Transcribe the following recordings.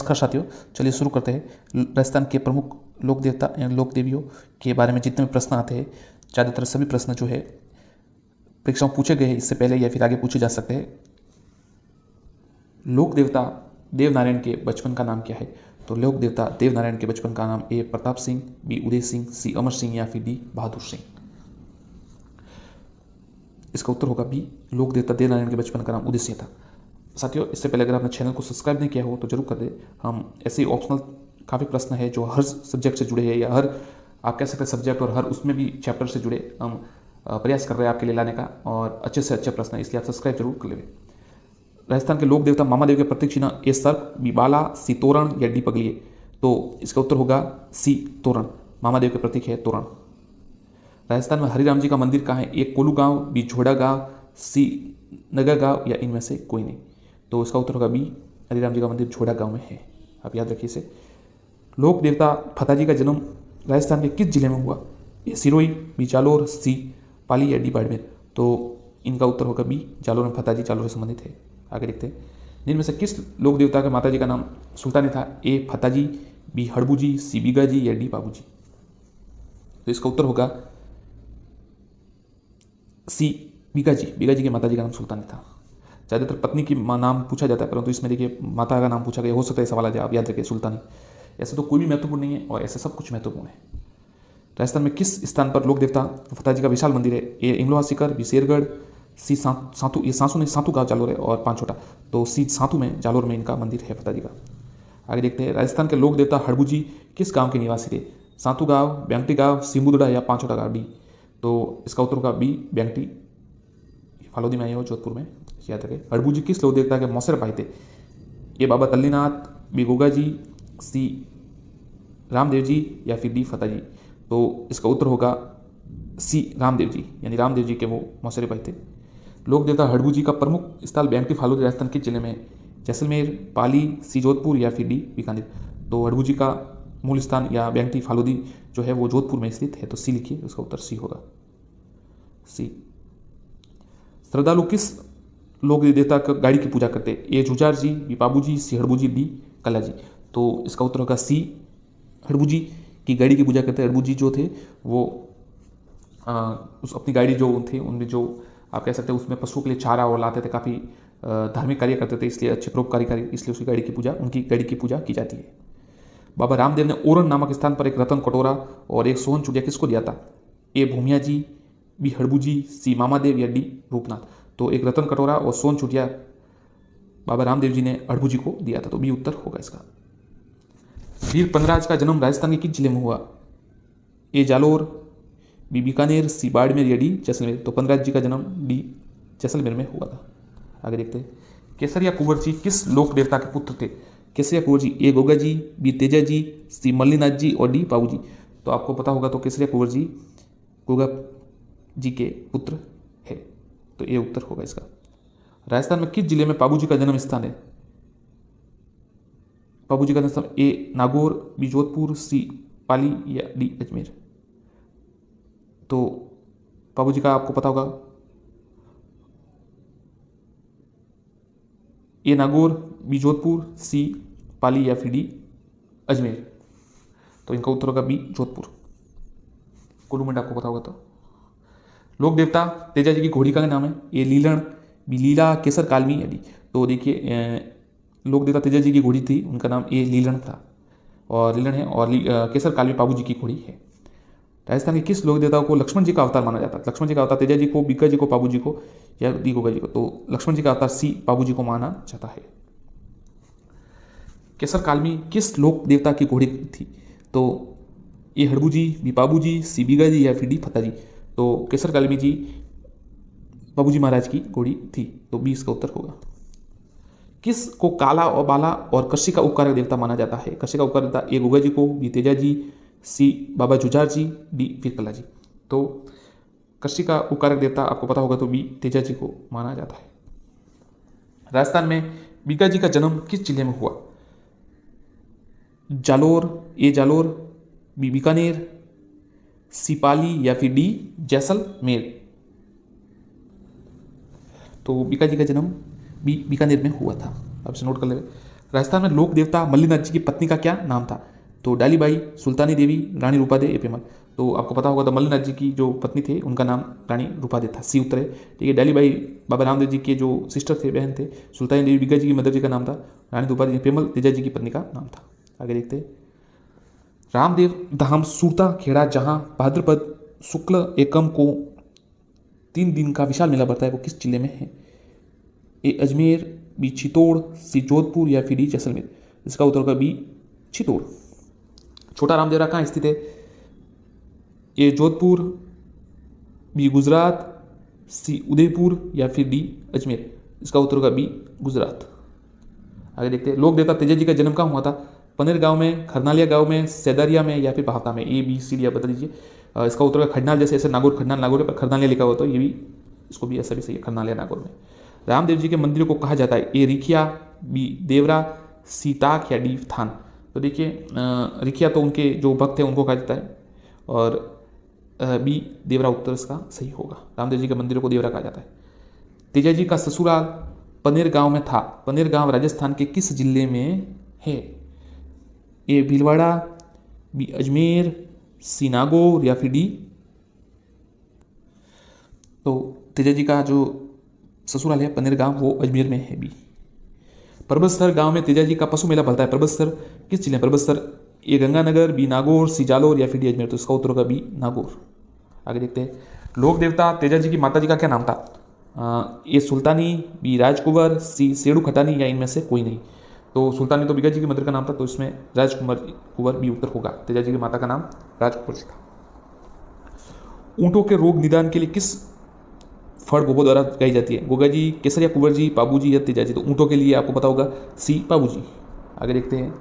नमस्कार साथियों, चलिए शुरू करते हैं। राजस्थान के प्रमुख लोक देवता लोक देवियों के बारे में जितने भी प्रश्न आते हैं, ज़्यादातर सभी प्रश्न जो है परीक्षाओं पूछे गए हैं इससे पहले या फिर आगे पूछे जा सकते हैं। लोक देवता देवनारायण के बचपन का नाम क्या है? तो लोक देवता देवनारायण के बचपन का नाम ए प्रताप सिंह, बी उदय सिंह, सी अमर सिंह या फिर डी बहादुर सिंह। इसका उत्तर होगा बी, लोक देवता देवनारायण के बचपन का नाम उदय सिंह था। साथियों, इससे पहले अगर आपने चैनल को सब्सक्राइब नहीं किया हो तो जरूर कर दें। हम ऐसे ऑप्शनल काफ़ी प्रश्न है जो हर सब्जेक्ट से जुड़े हैं या हर आप कह सकते हैं सब्जेक्ट और हर उसमें भी चैप्टर से जुड़े हम प्रयास कर रहे हैं आपके लिए लाने का, और अच्छे से अच्छे प्रश्न है, इसलिए आप सब्सक्राइब जरूर कर लेंगे। राजस्थान के लोक देवता मामादेव के प्रतीक चिन्ह ए सर्प, बी बाला, सी तोरण या डी पगलिए। तो इसका उत्तर होगा सी तोरण। मामादेव के प्रतीक है तोरण। राजस्थान में हरिराम जी का मंदिर कहाँ है? ए कोलू गांव, बी झोड़ा गांव, सी नगर गांव या इनमें से कोई नहीं। तो इसका उत्तर होगा बी, हरिराम जी का मंदिर झोड़ा गांव में है। आप याद रखिए इसे। लोक देवता फताजी का जन्म राजस्थान के किस जिले में हुआ? ए सिरोही, बी जालोर, सी पाली या डी बाड़मेर। तो इनका उत्तर होगा बी, जालोर में फताजी जालोर से संबंधित है। आगे देखते हैं, जिनमें से किस लोक देवता के माताजी का नाम सुल्तानी था? ए फताजी, बी हड़बूजी, सी बीगाजी या डी बाबूजी। तो इसका उत्तर होगा सी बीगाजी। बीगाजी के माताजी का नाम सुल्तानी था। ज़्यादातर पत्नी की नाम पूछा जाता है, परंतु इसमें देखिए माता का नाम पूछा गया, हो सकता है सवाल आ जाए, आप याद रखिए सुल्तानी। ऐसे तो कोई भी महत्वपूर्ण नहीं है और ऐसे सब कुछ महत्वपूर्ण है। राजस्थान में किस स्थान पर लोक देवता फताजी का विशाल मंदिर है? ए इमलोहा सीकर, बी शेरगढ़, सी सातू, ये सासू नहीं सातू गाँव जालोर है, और पांचोटा। तो सी सातू में जालोर में इनका मंदिर है फताजी का। आगे देखते हैं, राजस्थान के लोक देवता हड़बूजी किस गाँव के निवासी थे? सातू गाँव, बैंगटी गाँव, सिंबुदड़ा या पांचोटा गाँव डी। तो इसका उत्तर होगा बी, बैंगटी। फालोदी में आए हो, जोधपुर में, याद रखें। हड़बूजी किस लोक देवता के मौसेर पाए थे? ए बाबा तल्लीनाथ, बी गोगा जी, सी रामदेव जी या फिर डी फताजी। तो इसका उत्तर होगा सी रामदेव जी, यानी रामदेव जी के वो मौसेरे पाए थे। लोक देवता हड़बूजी का प्रमुख स्थल बैंगटी फालोदी राजस्थान किस जिले में है? जैसलमेर, पाली, सी जोधपुर या फिर डी बीकानेर। तो हड़बूजी का मूल स्थान या बैंगटी फालोदी जो है वो जोधपुर में स्थित है। तो सी लिखिए, उसका उत्तर सी होगा, सी। श्रद्धालु किस लोक देवता का गाड़ी की पूजा करते हैं? ए जुजार जी, बी बाबूजी, सी हड़बूजी, डी कला जी। तो इसका उत्तर होगा सी, हड़बूजी की गाड़ी की पूजा करते हैं। हड़बूजी जो थे वो उस अपनी गाड़ी जो थे उनमें जो आप कह सकते हैं उसमें पशुओं के लिए चारा और लाते थे, काफ़ी धार्मिक कार्य करते थे, इसलिए अच्छे परोपकारी कार्य, इसलिए उसकी गाड़ी की पूजा, उनकी गाड़ी की पूजा की जाती है। बाबा रामदेव ने ओरन नामक स्थान पर एक रतन कटोरा और एक सोहन चुटिया किसको दिया था? ए भूमिया जी, बी हड़बूजी, सी मामादेव या डी रूपनाथ। तो एक रतन कटोरा और सोन चुटिया बाबा रामदेव जी ने हड़बूजी को दिया था। तो बी उत्तर होगा इसका। वीर पनराज का जन्म राजस्थान के किस जिले में हुआ? ए जालोर, बी बीकानेर, सी बाड़मेर या डी जैसलमेर। तो पनराज जी का जन्म डी जैसलमेर में हुआ था। आगे देखते हैं, केसरिया कुंवर जी किस लोक देवता के पुत्र थे? केसरिया कुंवर जी ए गोगा जी, बी तेजा जी, सी मल्लीनाथ जी और डी बाबू जी। तो आपको पता होगा तो केसरिया कुंवर जी गोगा जी के पुत्र है। तो ये उत्तर होगा इसका। राजस्थान में किस जिले में बाबू जी का जन्म स्थान है? बाबू जी का जन्म स्थान ए नागौर, बी जोधपुर, सी पाली या डी अजमेर। तो बाबू जी का आपको पता होगा ए नागौर, बी जोधपुर, सी पाली या फिर डी अजमेर। तो इनका उत्तर होगा बी जोधपुर। कुल्लू मंडा आपको पता होगा। तो लोक देवता तेजा जी की घोड़ी का नाम है? ए लीलन, बी लीला, केसर कालमी या डी। तो देखिए लोक देवता तेजा जी की घोड़ी थी, उनका नाम ए लीलन था और लीलन है, और केसर कालमी बाबू जी की घोड़ी है। राजस्थान के किस लोक देवता को लक्ष्मण जी का अवतार माना जाता है? लक्ष्मण जी का अवतार तेजा जी को, बीका जी को, बाबू जी को या डी गोगा जी को। तो लक्ष्मण जी का अवतार सी बाबू जी को माना जाता है। केसर कालमी किस लोक देवता की घोड़ी थी? तो ए हड़बूजी, बी बाबू जी, सी बीगा जी या फिर डी फताजी। तो केसर कालमी जी बाबूजी महाराज की घोड़ी थी। तो बी इसका उत्तर होगा। किस को काला और बाला और कशी का उपकारक देवता माना जाता है? कशी का उपकारक देवता ए गोगा जी को, बी तेजा जी, सी बाबा जुजार जी, डी फिर कला जी। तो कशी का उपकारक देवता आपको पता होगा तो बी तेजा जी को माना जाता है। राजस्थान में बीका जी का जन्म किस जिले में हुआ? जालोर, ए जालोर, बी बीकानेर, सी पाली या फिर डी जैसलमेर। तो बीका जी का जन्म बीकानेर में हुआ था। आप इसे नोट कर ले। राजस्थान में लोक देवता मल्लिनाथ जी की पत्नी का क्या नाम था? तो डालीबाई, सुल्तानी देवी, रानी रूपादे या पेमल। तो आपको पता होगा तो मल्लिनाथ जी की जो पत्नी थे उनका नाम रानी रूपादे था। सी उत्तर है। ठीक है, डालीबाई बाबा रामदेव जी के जो सिस्टर थे, बहन थे। सुल्तानी देवी बिग्गा जी की मदर जी का नाम था। रानी रूपादे पेमल तेजा जी की पत्नी का नाम था। आगे देखते हैं। रामदेव धाम सूरता खेड़ा जहाँ भाद्रपद शुक्ल एकम को 3 दिन का विशाल मेला भरता है, वो किस जिले में है? ए अजमेर, बी चित्तौड़, सी जोधपुर या फिर डी जैसलमेर। इसका उत्तर होगा बी चित्तौड़। छोटा रामदेवरा कहाँ स्थित है? ए जोधपुर, बी गुजरात, सी उदयपुर या फिर डी अजमेर। इसका उत्तर होगा बी गुजरात। आगे देखते हैं। लोक देवता तेजा जी का जन्म कहाँ हुआ था? पनेर गांव में, खरनालिया गांव में, सेदारिया में या फिर बहावता में। ए बी सी डी आप बता दीजिए। इसका उत्तर होगा खडनाल, जैसे ऐसे नागौर खडनाल नागौर है पर खरनालिया लिखा हुआ, तो ये भी इसको भी ऐसा भी सही है, खरनालिया नागौर में। रामदेव जी के मंदिरों को कहा जाता है? ए रिखिया, बी देवरा, सी ताक या डी थान। तो देखिए रिखिया तो उनके जो भक्त हैं उनको कहा जाता है, और बी देवरा उत्तर इसका सही होगा। रामदेव जी के मंदिरों को देवरा कहा जाता है। तेजा जी का ससुराल पनेर गांव में था। पनेर गांव राजस्थान के किस जिले में है? ए भीलवाड़ा, बी अजमेर, सी नागौर या फिर डी। तो तेजा जी का जो ससुराल है पनेर गांव, वो अजमेर में है, बी। परबतसर गांव में तेजा जी का पशु मेला भरता है। परबतसर किस जिले में? परबतसर ए गंगानगर, बी नागौर, सी जालोर या फिर डी अजमेर। तो इसका उत्तर होगा बी नागौर। आगे देखते हैं। लोक देवता तेजा जी की माता जी का क्या नाम था? ए सुल्तानी, बी राजकुंवर, सी सेड़ू खटानी या इनमें से कोई नहीं। तो सुल्तानी तो बिगा जी की मदर का नाम था, तो इसमें राजकुंवर कुंवर बी उत्तर होगा। तेजा जी की माता का नाम राजकुंवर जी था। ऊँटों के रोग निदान के लिए किस फड़ गोबो द्वारा गाई जाती है? गोगा जी, केसरिया कुंवर जी, पाबू जी या तेजा जी। तो ऊँटों के लिए आपको पता होगा सी पाबू जी। आगे देखते हैं।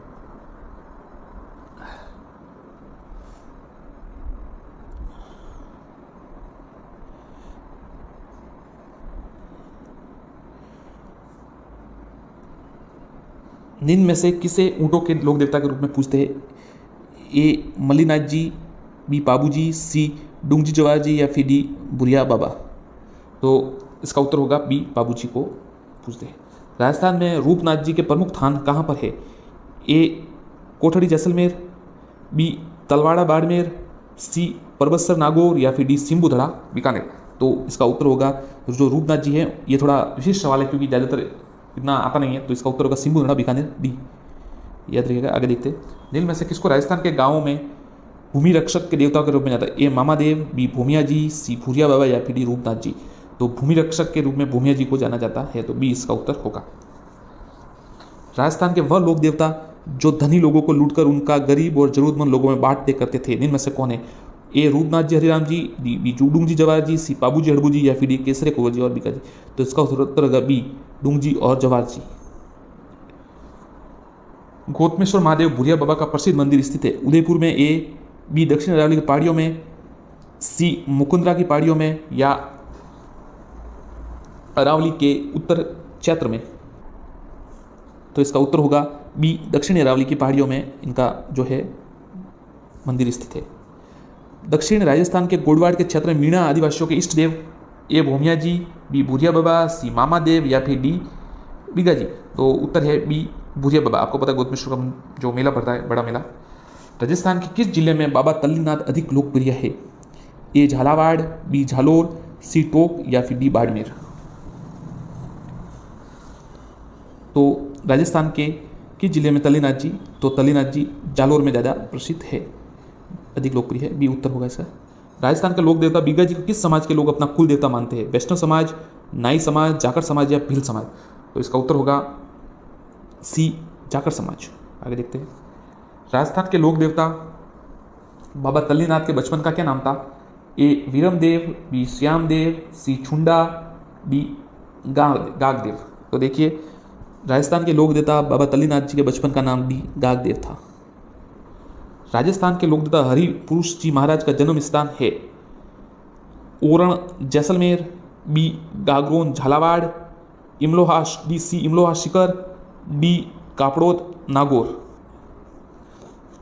निम्न में से किसे ऊँटों के लोक देवता के रूप में पूजते हैं? ए मल्लिनाथ जी, बी पाबू जी, सी डूंगजी जवाहर जी या फिर डी बुरिया बाबा। तो इसका उत्तर होगा बी पाबू जी को पूजते हैं। राजस्थान में रूपनाथ जी के प्रमुख स्थान कहाँ पर है? ए कोठड़ी जैसलमेर, बी तलवाड़ा बाड़मेर, सी परबतसर नागौर या फिर डी सिंबुधड़ा बीकानेर। तो इसका उत्तर होगा, जो रूपनाथ जी हैं ये थोड़ा विशेष सवाल है क्योंकि ज़्यादातर इतना आता नहीं है, तो इसका उत्तर होगा सिंबुधड़ा बीकानेर, डी। याद रखिएगा। आगे देखते हैं। निम्न में से किसको राजस्थान के गाँवों में भूमि रक्षक के देवता के रूप में जाता है? ए मामादेव, बी भूमिया जी, सी भूरिया बाबा या फिर डी रूपनाथ जी। तो भूमि रक्षक के रूप में भूमिया जी को जाना जाता है, तो बी इसका उत्तर होगा। राजस्थान के वह लोक देवता जो धनी लोगों को लूटकर उनका गरीब और जरूरतमंद लोगों में बांट दे करते थे, निम्न में से कौन है? ए रूपनाथ जी हरिराम जी, बी डूंगजी जवाहर जी, सी पाबू जी हड़बू जी या फिर डी केसरे कुंवर जी और बीका जी। तो इसका उत्तर होगा बी डूंगजी और जवाहर जी। गौतमेश्वर महादेव भूरिया बाबा का प्रसिद्ध मंदिर स्थित है? उदयपुर में, ए बी दक्षिण अरावली की पहाड़ियों में, सी मुकुंदरा की पहाड़ियों में या अरावली के उत्तर क्षेत्र में। तो इसका उत्तर होगा बी दक्षिण अरावली की पहाड़ियों में इनका जो है मंदिर स्थित है। दक्षिण राजस्थान के गोडवाड़ के क्षेत्र में मीणा आदिवासियों के इष्ट देव? ए भूमिया जी, बी भूरिया बाबा, सी मामा देव या फिर डी बिगा जी। तो उत्तर है बी भूरिया बाबा। आपको पता है गौतमेश्वर का जो मेला पड़ता है, बड़ा मेला। राजस्थान के किस जिले में बाबा तल्लीनाथ अधिक लोकप्रिय है? ए झालावाड़, बी झालोर, सी टोक या फिर डी बाड़मेर। तो राजस्थान के किस जिले में तल्लीनाथ जी? तो तल्लीनाथ जी जालोर में ज़्यादा प्रसिद्ध है, अधिक लोकप्रिय है, बी उत्तर होगा इसका। राजस्थान के लोक देवता बिगा जी को किस समाज के लोग अपना कुल देवता मानते हैं? वैष्णव समाज, नाई समाज, जाखड़ समाज या भील समाज। तो इसका उत्तर होगा सी जाखड़ समाज। आगे देखते हैं। राजस्थान के लोक देवता बाबा तल्लीनाथ के बचपन का क्या नाम था? ए वीरमदेव, बी श्यामदेव, सी छुंडा, डी गागदेव। तो देखिए राजस्थान के लोक देवता बाबा तल्लीनाथ जी के बचपन का नाम डी गागदेव था। राजस्थान के लोक देवता हरि पुरुष जी महाराज का जन्म स्थान है? Oran Jaisalmer, B Gagron Jhalawar, Imloha D C Imloha Sikar, D Kapdod Nagaur.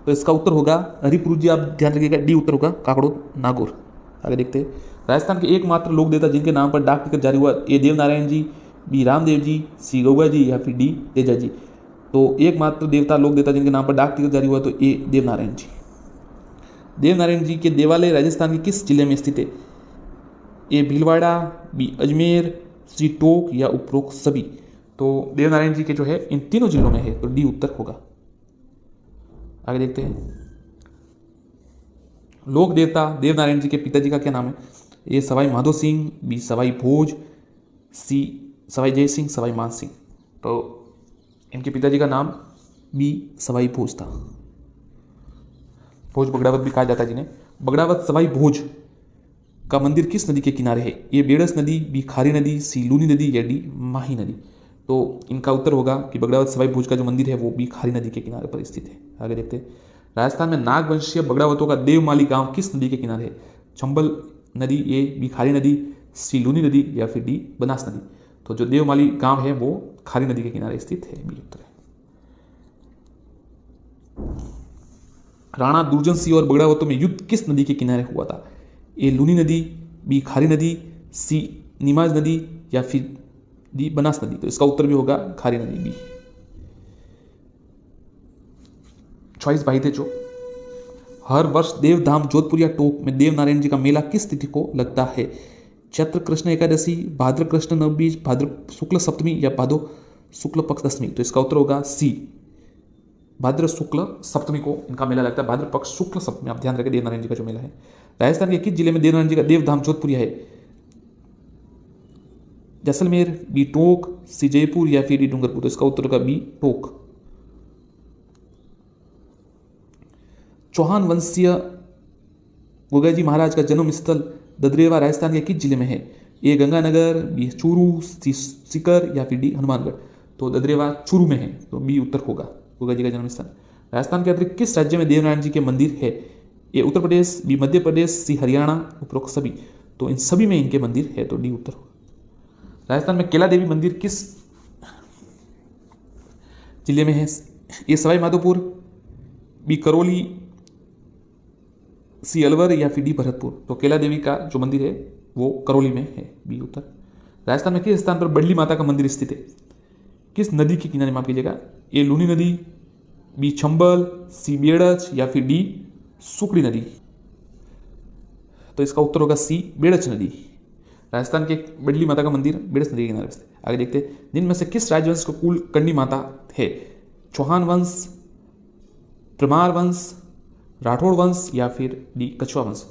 तो इसका उत्तर होगा हरिपुरुष जी, आप ध्यान रखिएगा, डी उत्तर होगा काकड़ोद नागौर। आगे देखते हैं। राजस्थान के एकमात्र लोक देवता जिनके नाम पर डाक टिकट जारी हुआ? ए देव नारायण जी, बी रामदेव जी, सी गौगा जी या फिर डी तेजा जी। तो एकमात्र देवता लोक देवता जिनके नाम पर डाक टिकट जारी हुआ तो ए देवनारायण जी। देवनारायण जी के देवालय राजस्थान के किस जिले में स्थित है? ए भीलवाड़ा, बी अजमेर, सी टोंक या उपरोक्त सभी। तो देवनारायण जी के जो है इन तीनों जिलों में है, तो डी उत्तर होगा। आगे देखते हैं। लोक देवता देवनारायण जी के पिताजी का क्या नाम है? ए सवाई माधो सिंह, बी सवाई भोज, सी सवाई जय सिंह, सवाई मान सिंह। तो इनके पिताजी का नाम बी सवाई भोज था। भोज बगड़ावत भी कहा जाता है जिन्हें। बगड़ावत सवाई भोज का मंदिर किस नदी के किनारे है? ए बेड़स नदी, बी खारी नदी, सी लूनी नदी या डी माही नदी। तो इनका उत्तर होगा कि बगड़ावत सवाई भोज का जो मंदिर है वो भी खारी नदी के किनारे पर स्थित है। आगे देखते हैं। राजस्थान में नागवंशीय बगड़ावतों का देवमाली गांव किस नदी के किनारे है? चंबल नदी, ए बी खारी नदी, सी लूनी नदी या फिर डी बनास नदी। तो जो देवमाली गांव है वो खारी नदी के किनारे स्थित है, बी उत्तर है। राणा दुर्जन सिंह और बगड़ावतों में युद्ध किस नदी के किनारे हुआ था? ए लूनी नदी, बी खारी नदी, सी नीमाज नदी या फिर डी बनास नदी। तो इसका उत्तर भी होगा खारी नदी, बी। चॉइस बाई थे जो हर वर्ष देवधाम जोधपुर या टोंक में देवनारायण जी का मेला किस तिथि को लगता है? चैत्र कृष्ण एकादशी, भाद्र कृष्ण नवबीज, भाद्र शुक्ल सप्तमी या भादो शुक्ल पक्ष दशमी। तो इसका उत्तर होगा सी, भाद्र शुक्ल सप्तमी को इनका मेला लगता है। भाद्र पक्ष शुक्ल सप्तमी, आप ध्यान रखें देवनारायण जी का जो मेला है। राजस्थान के किस जिले में देवनारायण जी का देवधाम जोधपुरिया है? जैसलमेर, बी टोंक, सी जयपुर या फिर डी डूंगरपुर। तो इसका उत्तर होगा बी टोंक। चौहान वंशीय गोगाजी महाराज का जन्म स्थल ददरेवा राजस्थान के किस जिले में है? ए गंगानगर, बी चूरू, सी सीकर या फिर डी हनुमानगढ़। तो ददरेवा चूरू में है, तो बी उत्तर होगा गोगा जी का जन्म स्थान। राजस्थान के अतिरिक्त किस राज्य में देवनारायण जी के मंदिर है? ए उत्तर प्रदेश, बी मध्य प्रदेश, सी हरियाणा, उपरोक्त सभी। तो इन सभी में इनके मंदिर है, तो डी उत्तर होगा। राजस्थान में केला देवी मंदिर किस जिले में है? ए सवाई माधोपुर, बी करौली, सी अलवर या फिर डी भरतपुर। तो केला देवी का जो मंदिर है वो करौली में है, बी उत्तर। राजस्थान में किस स्थान पर बडली माता का मंदिर स्थित है? किस नदी के किनारे, माफ कीजिएगा? ए लूनी नदी, बी चंबल, सी बेड़च या फिर डी सुकड़ी नदी। तो इसका उत्तर होगा सी बेड़च नदी। राजस्थान के बडली माता का मंदिर बेड़च नदी के किनारे स्थित है। आगे देखते हैं। जिनमें से किस राजवंश को कुल करनी माता है? चौहान वंश, परमार वंश, राठौड़ वंश या फिर डी कछुआ वंश।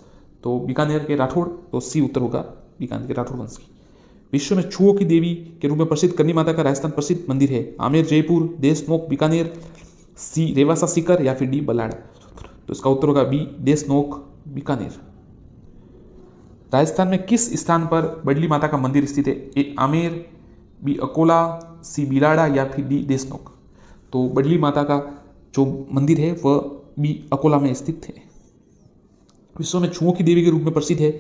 तो बीकानेर के राठौड़, तो सी उत्तर होगा बीकानेर के राठौड़ वंश की। विश्व में छुओं की देवी के रूप में प्रसिद्ध करनी माता का राजस्थान प्रसिद्ध मंदिर है? आमेर जयपुर, देशनोक बीकानेर, सी रेवासा सीकर या फिर डी बलाड़ा। तो इसका उत्तर होगा बी देशनोक बीकानेर। राजस्थान में किस स्थान पर बडली माता का मंदिर स्थित है? ए आमेर, बी अकोला, सी बिलाड़ा या फिर डी देशनोक। तो बडली माता का जो मंदिर है वह बी अकोला में स्थित है। विश्व में छुओं की देवी के रूप में प्रसिद्ध है?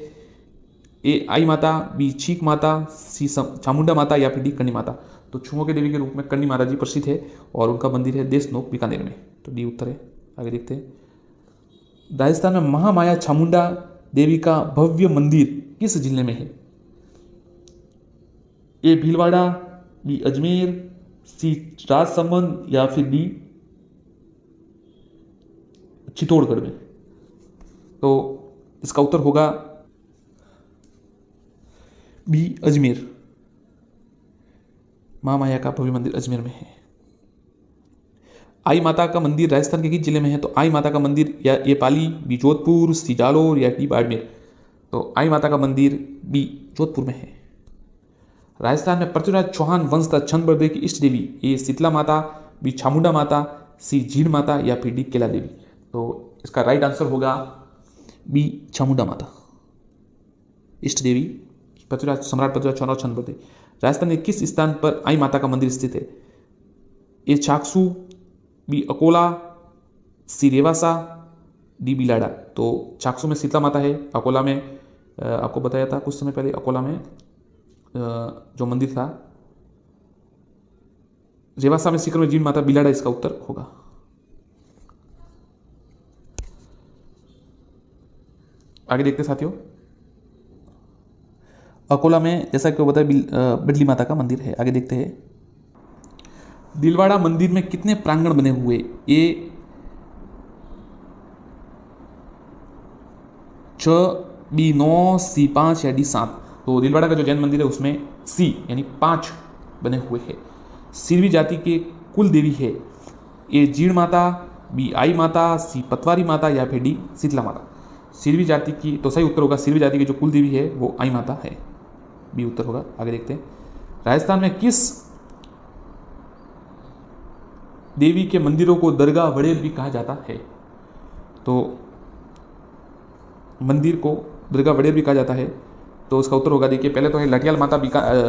ए आई माता, बी चीक माता, सी चामुंडा माता या फिर डी करनी माता। तो छुओं की देवी के रूप में करनी माता जी प्रसिद्ध है और उनका मंदिर है देशनोक बीकानेर में, तो डी उत्तर है। आगे देखते हैं। राजस्थान में महामाया चामुंडा देवी का भव्य मंदिर किस जिले में है? ए भीलवाड़ा, बी अजमेर, सी राजसमंद या फिर डी चित्तौड़गढ़ में। तो इसका उत्तर होगा बी अजमेर। महामाया का भव्य मंदिर अजमेर में है। आई माता का मंदिर राजस्थान के किस जिले में है? तो आई माता का मंदिर या ए पाली, बी जोधपुर, सी जालोर या डी बाड़मेर। तो आई माता का मंदिर बी जोधपुर में है। राजस्थान में पृथ्वीराज चौहान वंश का छंद बर्दे की इष्ट देवी? ए शीतला माता, बी चामुंडा माता, सी जीण माता या फिर डी केला देवी। तो इसका राइट आंसर होगा बी चामुंडा माता, इष्ट देवी पृथ्वीराज सम्राट पृथ्वीराज चौहान छंद बर्दे। राजस्थान में किस स्थान पर आई माता का मंदिर स्थित है? ए चाकसू, बी अकोला, सी रेवासा, डी बिलाड़ा। तो चाकसू में शीतला माता है, अकोला में आपको बताया था कुछ समय पहले, अकोला में जो मंदिर था, रेवासा में सीकर में जीण माता, बिलाड़ा इसका उत्तर होगा। आगे देखते साथियों। अकोला में जैसा कि बताया बडली माता का मंदिर है। आगे देखते हैं। दिलवाड़ा मंदिर में कितने प्रांगण बने हुए? ए 6, बी 9, सी 5 या डी 7? तो दिलवाड़ा का जो जैन मंदिर है उसमें सी यानी 5 बने हुए हैं। सिरवी जाति के कुल देवी है? ए जीण माता, बी आई माता, सी पतवारी माता या फिर डी शीतला माता? सिरवी जाति की, तो सही उत्तर होगा सिरवी जाति की जो कुल देवी है वो आई माता है, बी उत्तर होगा। आगे देखते हैं, राजस्थान में किस देवी के मंदिरों को दरगाह वड़ेर भी कहा जाता है? तो मंदिर को दरगाह वड़ेर भी कहा जाता है, तो उसका उत्तर होगा, देखिए पहले तो है लटियाल माता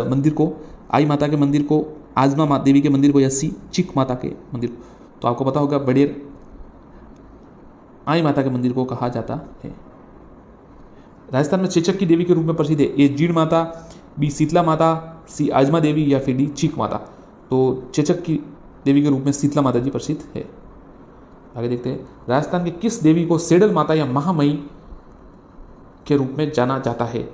मंदिर को, आई माता के मंदिर को, आजमा देवी के मंदिर को, या सी चिक माता के मंदिर को? तो आपको पता होगा वड़ेर आई माता के मंदिर को कहा जाता है। राजस्थान में चेचक की देवी के रूप में प्रसिद्ध है? ए जीण माता, बी शीतला माता, सी आजमा देवी या फिर डी चीक माता? तो चेचक की देवी के रूप में शीतला माता जी प्रसिद्ध है। आगे देखते हैं, राजस्थान की किस देवी को सेडल माता या महामयी के रूप में जाना जाता है?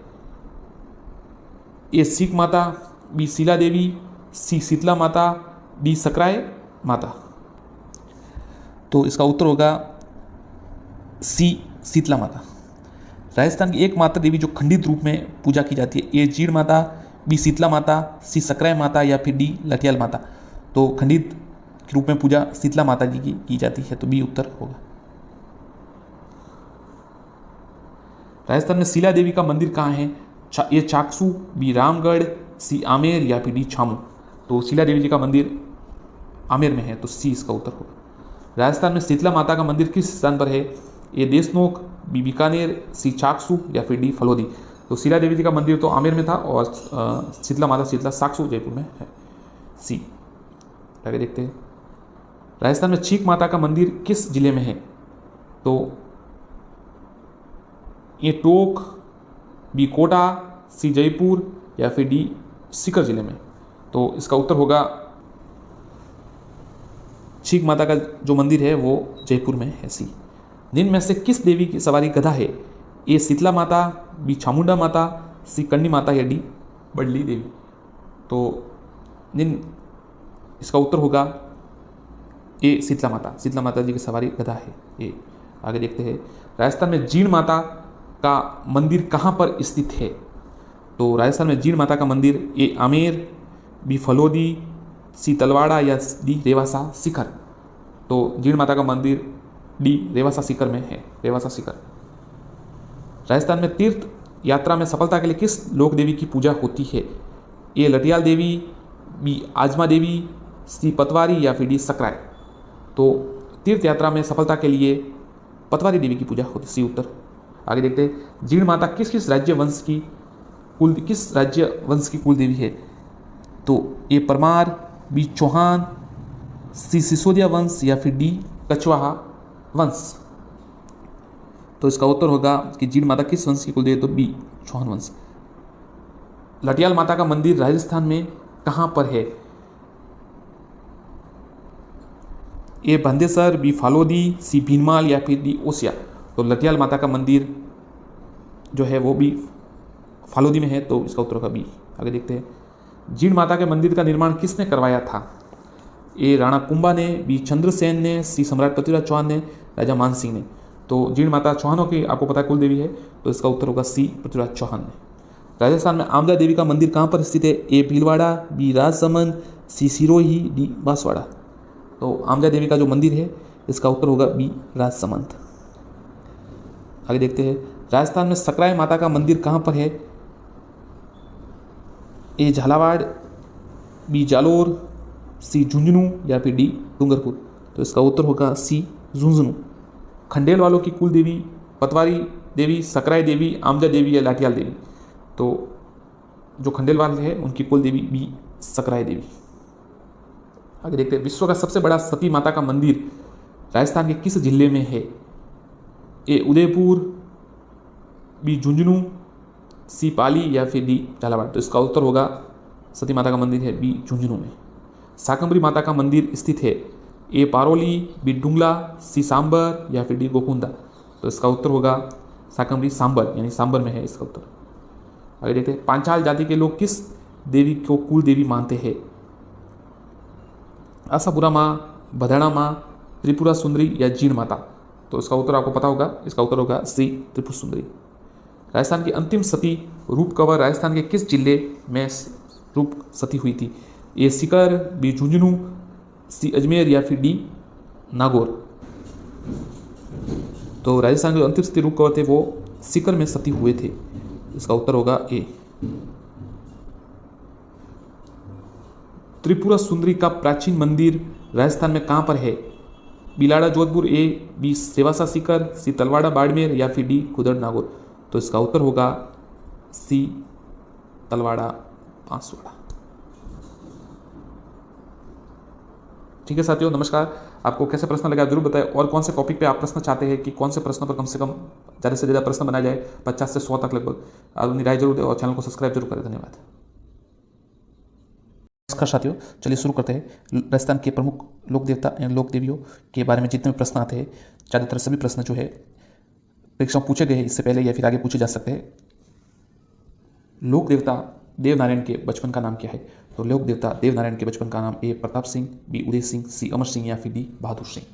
ए सीक माता, बी शीला देवी, सी शीतला माता, डी सकराय माता? तो इसका उत्तर होगा सी शीतला माता। राजस्थान की एकमात्र देवी जो खंडित रूप में पूजा की जाती है? ए जीण माता, बी शीतला माता, सी सकराय माता या फिर डी लटियाल माता? तो खंडित के रूप में पूजा शीतला माता जी की जाती है, तो बी उत्तर होगा। राजस्थान में शीला देवी का मंदिर कहाँ है? ए चाकसू, बी रामगढ़, सी आमेर या फिर डी छामू? तो शीला देवी जी का मंदिर आमेर में है, तो सी इसका उत्तर होगा। राजस्थान में शीतला माता का मंदिर किस स्थान पर है? ए देशनोक, बी बीकानेर, सी चाकसू या फिर डी फलोदी? तो शीला देवी जी का मंदिर तो आमेर में था और शीतला माता शीतला साकसू जयपुर में है, सी। आगे देखते हैं, राजस्थान में चीक माता का मंदिर किस जिले में है? तो ये टोक, बी कोटा, सी जयपुर या फिर डी सीकर जिले में? तो इसका उत्तर होगा चीक माता का जो मंदिर है वो जयपुर में है, सी। निम्न में से किस देवी की सवारी गधा है? ए शीतला माता, बी चामुंडा माता, सी कंडी माता या डी बडली देवी? तो निम्न इसका उत्तर होगा ए शीतला माता। शीतला माता जी की सवारी गधा है, ए। आगे देखते हैं, राजस्थान में जीण माता का मंदिर कहाँ पर स्थित है? तो राजस्थान में जीण माता का मंदिर ए आमेर, बी फलोदी, सी तलवाड़ा या डी रेवासा शिखर? तो जीण माता का मंदिर डी रेवासा शिखर में है, रेवासा शिखर। राजस्थान में तीर्थ यात्रा में सफलता के लिए किस लोक देवी की पूजा होती है? ए लटियाल देवी, बी आजमा देवी, सी पतवारी या फिर डी सकराय? तो तीर्थ यात्रा में सफलता के लिए पतवारी देवी की पूजा होती, सी उत्तर। आगे देखते हैं, जीण माता किस राज्य वंश की कुल देवी है? तो ए परमार, बी चौहान, सी सिसोदिया वंश या फिर डी कछवाहा वंश? तो इसका उत्तर होगा कि जीण माता किस वंश की कुलदेवी? तो बी चौहान वंश। लटियाल माता का मंदिर राजस्थान में कहाँ पर है? ए बंदेसर, बी फालोदी, सी भीनमाल या फिर डी ओसिया? तो लटियाल माता का मंदिर जो है वो भी फालोदी में है, तो इसका उत्तर होगा बी। आगे देखते हैं, जीण माता के मंदिर का निर्माण किसने करवाया था? ए राणा कुंभा ने, बी चंद्रसेन ने, सी सम्राट पृथ्वीराज चौहान ने, राजा मान सिंह ने? तो जीण माता चौहानों की आपको पता है कुल देवी है, तो इसका उत्तर होगा सी पृथ्वीराज चौहान ने। राजस्थान में आमला देवी का मंदिर कहाँ पर स्थित है? ए भीलवाड़ा, बी राजसमंद, सी सिरोही, डी बांसवाड़ा? तो आमला देवी का जो मंदिर है इसका उत्तर होगा बी राजसमंद। आगे देखते हैं, राजस्थान में सकराय माता का मंदिर कहाँ पर है? ए झालावाड़, बी जालोर, सी झुंझुनू या फिर डी डूंगरपुर? तो इसका उत्तर होगा सी झुंझुनू। खंडेल वालों की कुल देवी पतवारी देवी, सकराय देवी, आमजा देवी या लाठियाल देवी? तो जो खंडेल वाले हैं उनकी कुल देवी बी सकराय देवी। आगे देखते हैं, विश्व का सबसे बड़ा सती माता का मंदिर राजस्थान के किस जिले में है? ए उदयपुर, बी झुंझुनू, सी पाली या फिर डी झालावाड़? तो इसका उत्तर होगा सती माता का मंदिर है बी झुंझुनू में। शाकंभरी माता का मंदिर स्थित है? ए पारोली, बी डुंगला, सी सांबर या फिर डी गोकुंदा? तो इसका उत्तर होगा शाकंभरी सांबर, यानी सांबर में है इसका उत्तर। आगे देखते हैं, पांचाल जाति के लोग किस देवी को कुल देवी मानते हैं? आशापुरा माँ, भदाणा माँ, त्रिपुरा सुंदरी या जीण माता। तो इसका उत्तर आपको पता होगा, इसका उत्तर होगा सी त्रिपुर सुंदरी। राजस्थान की अंतिम सती रूप कंवर राजस्थान के किस जिले में रूप सती हुई थी? ए सीकर, बी झुंझुनू, सी अजमेर या फिर डी नागौर। तो राजस्थान के अंतिम सती रूप कंवर थे वो सीकर में सती हुए थे। इसका उत्तर होगा ए। त्रिपुरा सुंदरी का प्राचीन मंदिर राजस्थान में कहाँ पर है? बिलाड़ा जोधपुर, ए बी सेवासा सीकर, सी तलवाड़ा बाड़मेर या फिर डी खुदड़ नागौर। तो इसका उत्तर होगा सी तलवाड़ा बांसवाड़ा। ठीक है साथियों, नमस्कार। आपको कैसे प्रश्न लगा जरूर बताएं, और कौन से टॉपिक पे आप प्रश्न चाहते हैं कि कौन से प्रश्नों पर कम से से ज़्यादा प्रश्न बनाया जाए, 50 से 100 तक लगभग। आप अपनी राय जरूर दें और चैनल को सब्सक्राइब जरूर करें। धन्यवाद। नमस्कार साथियों, चलिए शुरू करते हैं। राजस्थान के प्रमुख लोक देवता एवं लोक देवियों के बारे में जितने भी प्रश्न आते हैं, ज़्यादातर सभी प्रश्न जो है परीक्षा में पूछे गए हैं इससे पहले या फिर आगे पूछे जा सकते हैं। लोक देवता देवनारायण के बचपन का नाम क्या है? तो लोक देवता देवनारायण के बचपन का नाम ए प्रताप सिंह, बी उदय सिंह, सी अमर सिंह या फिर डी बहादुर सिंह।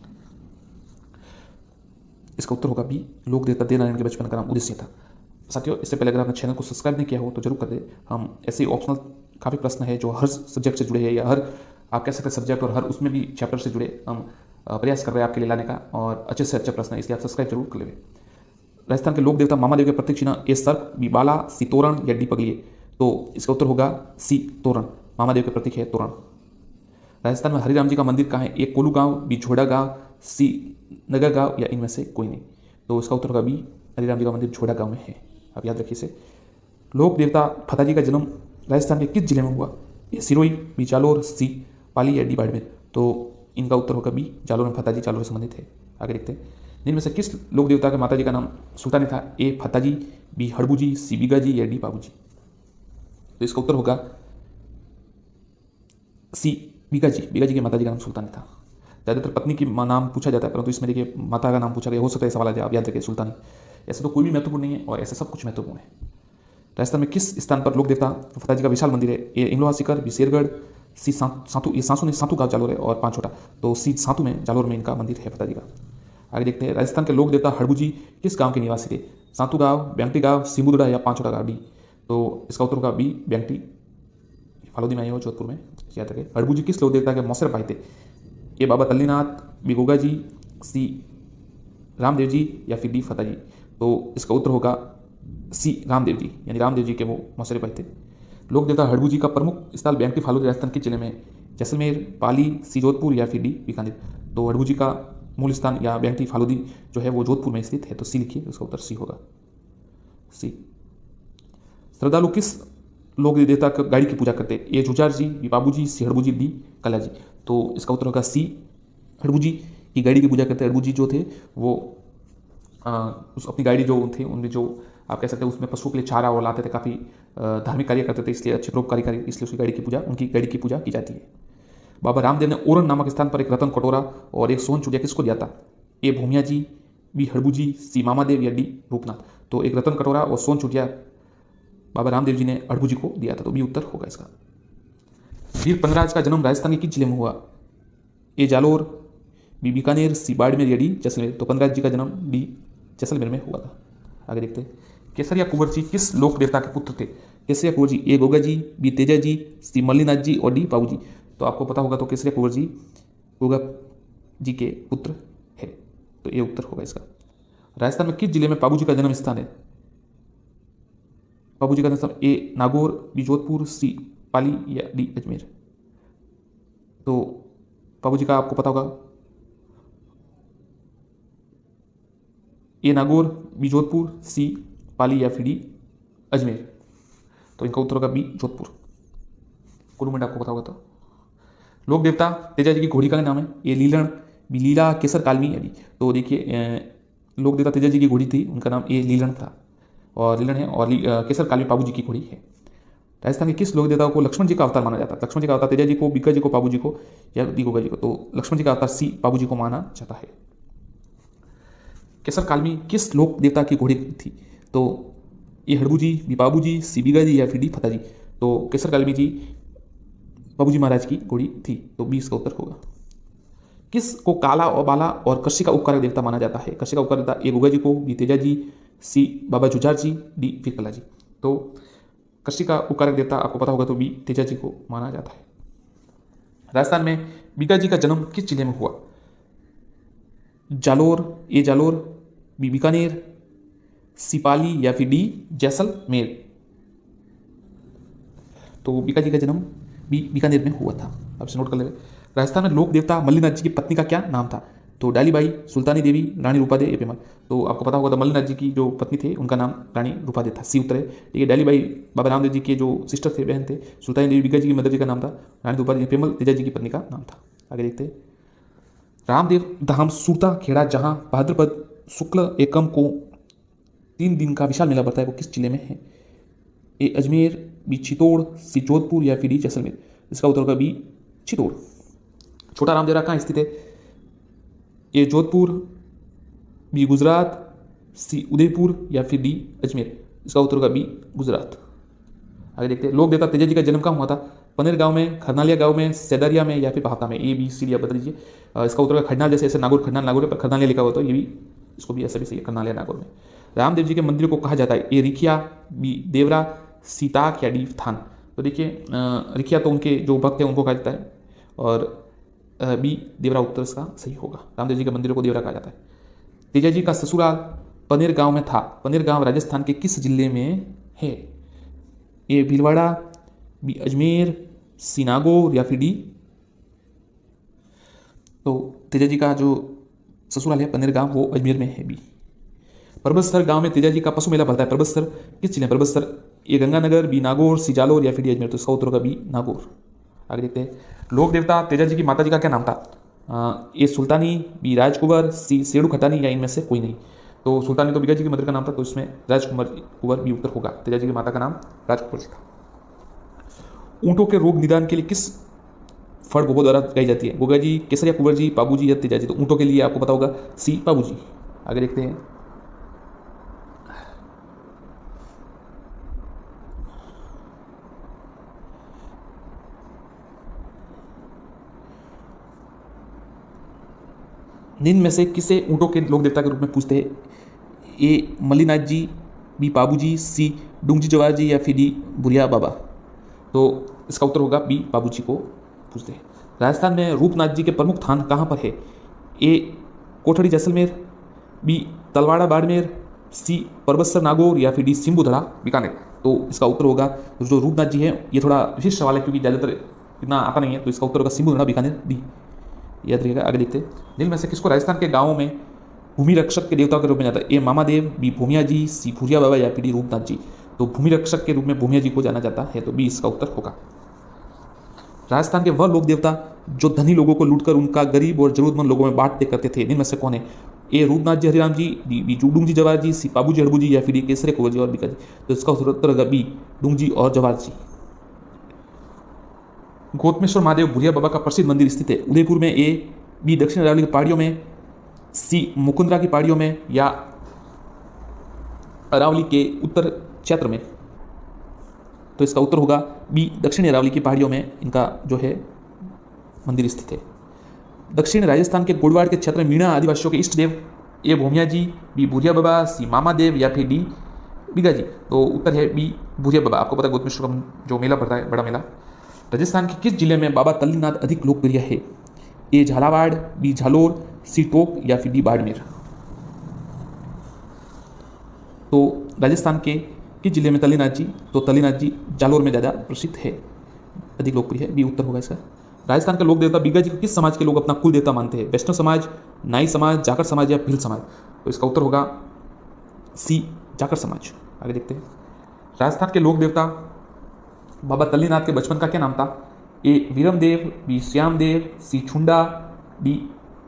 इसका उत्तर होगा बी, लोक देवता देवनारायण के बचपन का नाम उदय सिंह था। साथियों, इससे पहले अगर आपने चैनल को सब्सक्राइब नहीं किया हो तो जरूर कर दे। हम ऐसे ऑप्शनल काफ़ी प्रश्न है जो हर सब्जेक्ट से जुड़े हैं, या हर आप कह सकते हैं सब्जेक्ट और हर उसमें भी चैप्टर से जुड़े हम प्रयास कर रहे हैं आपके लिए लाने का, और अच्छे से अच्छे प्रश्न है, इसलिए आप सब्सक्राइब जरूर कर लेंगे। राजस्थान के लोक देवता मामादेव के प्रतीक चिन्ह ए सर्प, बी बाला, सी तोरण या डी पगलिए। तो इसका उत्तर होगा सी तोरण। मामादेव के प्रतीक है तोरण। राजस्थान में हरिराम जी का मंदिर कहाँ है? ए कोलू गांव, बी झोड़ा गांव, सी नगर गांव या इनमें से कोई नहीं। तो इसका उत्तर होगा बी, हरिराम जी का मंदिर झोड़ा गांव में है। आप याद रखिए इसे। लोक देवता फताजी का जन्म राजस्थान के किस जिले में हुआ? ए सिरोही, बी जालोर, सी पाली या डी बाड़मेर। तो इनका उत्तर होगा बी, जालोर में फताजी जालोर से संबंधित है। आगे देखते हैं। इनमें से किस लोक देवता के माताजी का नाम सुल्तानी था? ए फताजी, बी हड़बूजी, सी बीगाजी या डी बाबूजी। तो इसका उत्तर होगा सी बीगाजी। बीगाजी के माताजी का नाम सुल्तानी था। ज़्यादातर पत्नी की नाम पूछा जाता है, परंतु इसमें देखिए माता का नाम पूछा गया, हो सकता है सवाल आ जाए, आप याद रखिए सुल्तानी। ऐसे तो कोई भी महत्वपूर्ण नहीं है और ऐसे सब कुछ महत्वपूर्ण है। राजस्थान में किस स्थान पर लोक देवता फताजी का विशाल मंदिर है? ए इमलोहा सीकर, बी शेरगढ़, सी सातू, ये सातू गाँव जालोर है और 5 छोटा। तो सी सातू में जालोर में इनका मंदिर है फताजी का। आगे देखते हैं। राजस्थान के लोक देवता हड़बूजी किस गांव के निवासी थे? सातू गांव, ब्यांगटी गांव, सिमुदड़ा या 5 छोटा गांव डी। तो इसका उत्तर होगा बी, ब्यांगटी। फालोदी में आई हो जोधपुर में, याद रखें। हड़बूजी किस लोक देवता के मौसर भाई थे? ए बाबा तल्लीनाथ, बी गोगा जी, सी रामदेव जी या फिर डी फताजी। तो इसका उत्तर होगा सी रामदेव जी, यानी रामदेव जी के वो मौसरे भाई थे। लोक देवता हड़बूजी का प्रमुख स्थल ब्यांगटी फालोदी राजस्थान के जिले में जैसलमेर, पाली, सी जोधपुर या फिर डी बीकानेर। तो हड़बूजी का मूल स्थान या ब्यांगटी फालोदी जो है वो जोधपुर में स्थित है। तो सी लिखिए, उसका उत्तर सी होगा, सी। श्रद्धालु किस लोक देवता का गाड़ी की पूजा करते हैं? ए जुजार जी, बी बाबूजी, सी हड़बूजी, डी कला जी। तो इसका उत्तर होगा सी, हड़बूजी की गाड़ी की पूजा करते हैं। हड़बूजी जो थे वो उस अपनी गाड़ी जो थे उनमें जो आप कह सकते हैं उसमें पशुओं के लिए चारा और लाते थे, काफ़ी धार्मिक कार्य करते थे, इसलिए अच्छे परोपकारी कार्य, इसलिए उसकी गाड़ी की पूजा, उनकी गाड़ी की पूजा की जाती है। बाबा रामदेव ने ओरन नामक स्थान पर एक रतन कटोरा और एक सोन चूड़िया किसको दिया था? ए भूमिया जी, बी हड़बूजी, सी मामादेव या डी रूपनाथ। तो एक रतन कटोरा और सोन चूड़िया बाबा रामदेव जी ने हड़बूजी को दिया था। तो बी उत्तर होगा इसका। वीर पंगराज का जन्म राजस्थान के किस जिले में हुआ? ए जालोर, बी बीकानेर, सी बाड़मेर या डी जैसलमेर। तो पंगराज जी का जन्म डी जैसलमेर में हुआ था। आगे देखते हैं। केसरिया कुंवर जी किस लोक देवता के पुत्र थे? केसरिया कुंवर जी ए गोगा जी, बी तेजा जी, सी मल्लीनाथ जी और डी बाबू जी। तो आपको पता होगा, तो केसरिया कुंवर जी गोगा जी के पुत्र है। तो ये उत्तर होगा इसका। राजस्थान में किस जिले में बाबू जी का जन्म स्थान है? बाबू जी का जन्म स्थान ए नागौर, बी जोधपुर, सी पाली या डी अजमेर। तो बाबू जी का आपको पता होगा, ए नागौर, बी जोधपुर, सी पाली या फिर डी अजमेर। तो इनका उत्तर होगा बी जोधपुर। कुल्लू मंडल आपको पता होगा। तो लोक देवता तेजा जी की घोड़ी का नाम है? ए लीलन, बी लीला, केसर कालमी या डी। तो देखिए लोक देवता तेजा जी की घोड़ी थी, उनका नाम ए लीलन था और लीलन है, और केसर कालमी बाबू जी की घोड़ी है। राजस्थान के किस लोक देवता को लक्ष्मण जी का अवतार माना जाता है? लक्ष्मण जी का अवतार तेजा जी को, बीका जी को, बाबू जी को या डी गोगा जी को। तो लक्ष्मण जी का अवतार सी बाबू जी को माना जाता है। केसर कालमी किस लोक देवता की घोड़ी थी? तो ये हड़बू जी, बी बाबू जी, सी बीगा जी या फिर डी फता जी। तो केसर कालमी जी बाबूजी महाराज की घोड़ी थी, तो बी इसका उत्तर होगा। किस को काला और बाला और कशी का उपकारक देवता माना जाता है? कशी का उपकारक देवता ए गुगा जी को, बी तेजा जी, सी बाबा जुझार जी, डी फिर कला जी। तो कशी का उपकारक देवता आपको पता होगा, तो बी तेजा जी को माना जाता है। राजस्थान में बीका जी का जन्म किस जिले में हुआ? जालोर, ए जालोर, बी बीकानेर, सी पाली या फिर डी जैसलमेर। तो बीका जी का जन्म बीकानेर में हुआ था। अब से नोट कर ले। राजस्थान में लोक देवता मल्लिनाथ जी की पत्नी का क्या नाम था? तो डालीबाई, सुल्तानी देवी, रानी रूपादे या पेमल। तो आपको पता होगा तो मल्लिनाथ जी की जो पत्नी थे उनका नाम रानी रूपादे था, सी उत्तर है। ठीक है, डालीबाई बाबा रामदेव जी के जो सिस्टर थे, बहन थे। सुल्तानी देवी बीका जी की मदर जी का नाम था, रानी रूपादे, पेमल तेजा जी की पत्नी का नाम था। आगे देखते हैं। रामदेव धाम सूरता खेड़ा जहाँ भाद्रपद शुक्ल एकम को 3 दिन का विशाल मेला बढ़ता है, वो किस जिले में है? ए अजमेर, बी चित्तौड़, सी जोधपुर या फिर डी जैसलमेर। इसका उत्तर होगा बी चित्तौड़। छोटा रामदेवरा कहाँ स्थित है? ए जोधपुर, बी गुजरात, सी उदयपुर या फिर डी अजमेर। इसका उत्तर होगा बी गुजरात। आगे देखते हैं। लोक देवता तेजा जी का जन्म कहाँ हुआ था? पनेर गांव में, खरनालिया गांव में, सेदारिया में या फिर बहाता में। ए बी सी डी आप बता दीजिए। इसका उत्तर होगा खरनाल, जैसे ऐसे नागौर खरनाल नागौर पर खरनालिया लिखा हुआ, तो ये भी इसको भी ऐसा भी सही है, खरनालिया नागौर में। रामदेव जी के मंदिर को कहा जाता है? ए रिखिया, बी देवरा, सी ताक या डी थान। तो देखिए रिखिया तो उनके जो भक्त हैं उनको कहा जाता है, और बी देवरा उत्तर इसका सही होगा। रामदेव जी के मंदिरों को देवरा कहा जाता है। तेजा जी का ससुराल पनेर गांव में था। पनेर गांव राजस्थान के किस जिले में है? ए भीलवाड़ा, बी अजमेर, सी नागौर या फिर डी। तो तेजा जी का जो ससुराल है पनेर गांव, वो अजमेर में है, बी। परबतसर गांव में तेजा जी का पशु मेला भरता है। परबतसर किस जिले में? परबतसर ए गंगानगर, बी नागौर, सी जालोर या फिर डी अजमेर। तो इसका उत्तर होगा बी नागौर। आगे देखते हैं। लोक देवता तेजा जी की माता जी का क्या नाम था? ए सुल्तानी, बी राजकुंवर, सी सेड़ू खटानी या इनमें से कोई नहीं। तो सुल्तानी तो बीका जी की मदर का नाम था, तो इसमें राजकुंवर बी उत्तर होगा। तेजा जी की माता का नाम राजकुंवर जी था। ऊंटों के रोग निदान के लिए किस फड़ गोबो द्वारा गाई जाती है? गोगा जी, केसरिया कुंवर जी, पाबू जी या तेजा जी। तो ऊंटों के लिए आपको पता होगा सी पाबू जी। आगे देखते हैं। निम्न में से किसे ऊंटों के लोक देवता के रूप में पूछते हैं? ए मल्लिनाथ जी, बी पाबू जी, सी डूंगजी जवाहर जी या फिर डी बुढ़िया बाबा। तो इसका उत्तर होगा बी बाबू जी को पूछते हैं। राजस्थान में रूपनाथ जी के प्रमुख स्थान कहाँ पर है? ए कोठड़ी जैसलमेर, बी तलवाड़ा बाड़मेर, सी परबतसर नागौर या फिर डी सिंबुधड़ा बीकानेर। तो इसका उत्तर होगा, जो रूपनाथ जी हैं, ये थोड़ा विशिष्ट सवाल है क्योंकि ज़्यादातर इतना आता नहीं है, तो इसका उत्तर होगा सिंबुधड़ा बीकानेर, डी। याद रखिएगा। आगे देखते हैं। निम्न में से किसको राजस्थान के गांवों में भूमि रक्षक के देवता के रूप में जाता है? ए मामादेव, बी भूमिया जी, सी भूरिया बाबा या फिर डी रूपनाथ जी। तो भूमि रक्षक के रूप में भूमिया जी को जाना जाता है, तो बी इसका उत्तर होगा। राजस्थान के वह लोक देवता जो धनी लोगों को लूटकर उनका गरीब और जरूरतमंद लोगों में बांटते करते थे, निम्न में से कौन है? ए रूपनाथ जी हरिराम जी, बी डूंगजी जवाहर जी, सी पाबू जी हड़बू जी या फिर डी केसरे कुंवर जी और बीका जी। तो इसका उत्तर होगा बी डूंगजी और जवाहर जी। गौतमेश्वर महादेव भूरिया बाबा का प्रसिद्ध मंदिर स्थित है? उदयपुर में, ए बी दक्षिण अरावली की पहाड़ियों में, सी मुकुंदरा की पहाड़ियों में या अरावली के उत्तर क्षेत्र में। तो इसका उत्तर होगा बी दक्षिण अरावली की पहाड़ियों में इनका जो है मंदिर स्थित है। दक्षिण राजस्थान के गोडवाड़ के क्षेत्र में मीणा आदिवासियों के इष्ट देव? ए भूमिया जी, बी भूरिया बाबा, सी मामा देव या फिर डी बीगा जी। तो उत्तर है बी भूरिया बाबा। आपको पता है गौतमेश्वर का जो मेला पड़ता है, बड़ा मेला। राजस्थान के किस जिले में बाबा तल्लीनाथ अधिक लोकप्रिय है? ए झालावाड़, बी झालोर, सी टोक या फिर डी बाड़मेर। तो राजस्थान के किस जिले में तल्लीनाथ जी? तो तल्लीनाथ जी जालोर में ज़्यादा प्रसिद्ध है, अधिक लोकप्रिय है, बी उत्तर होगा इसका। राजस्थान के लोक देवता बीगा जी को किस समाज के लोग अपना कुल देवता मानते हैं? वैष्णव समाज, नाई समाज, जाकर समाज या भील समाज। तो इसका उत्तर होगा सी जाकर समाज। आगे देखते हैं। राजस्थान के लोक देवता बाबा तल्लीनाथ के बचपन का क्या नाम था? ए वीरमदेव, बी श्यामदेव, सी छुंडा, डी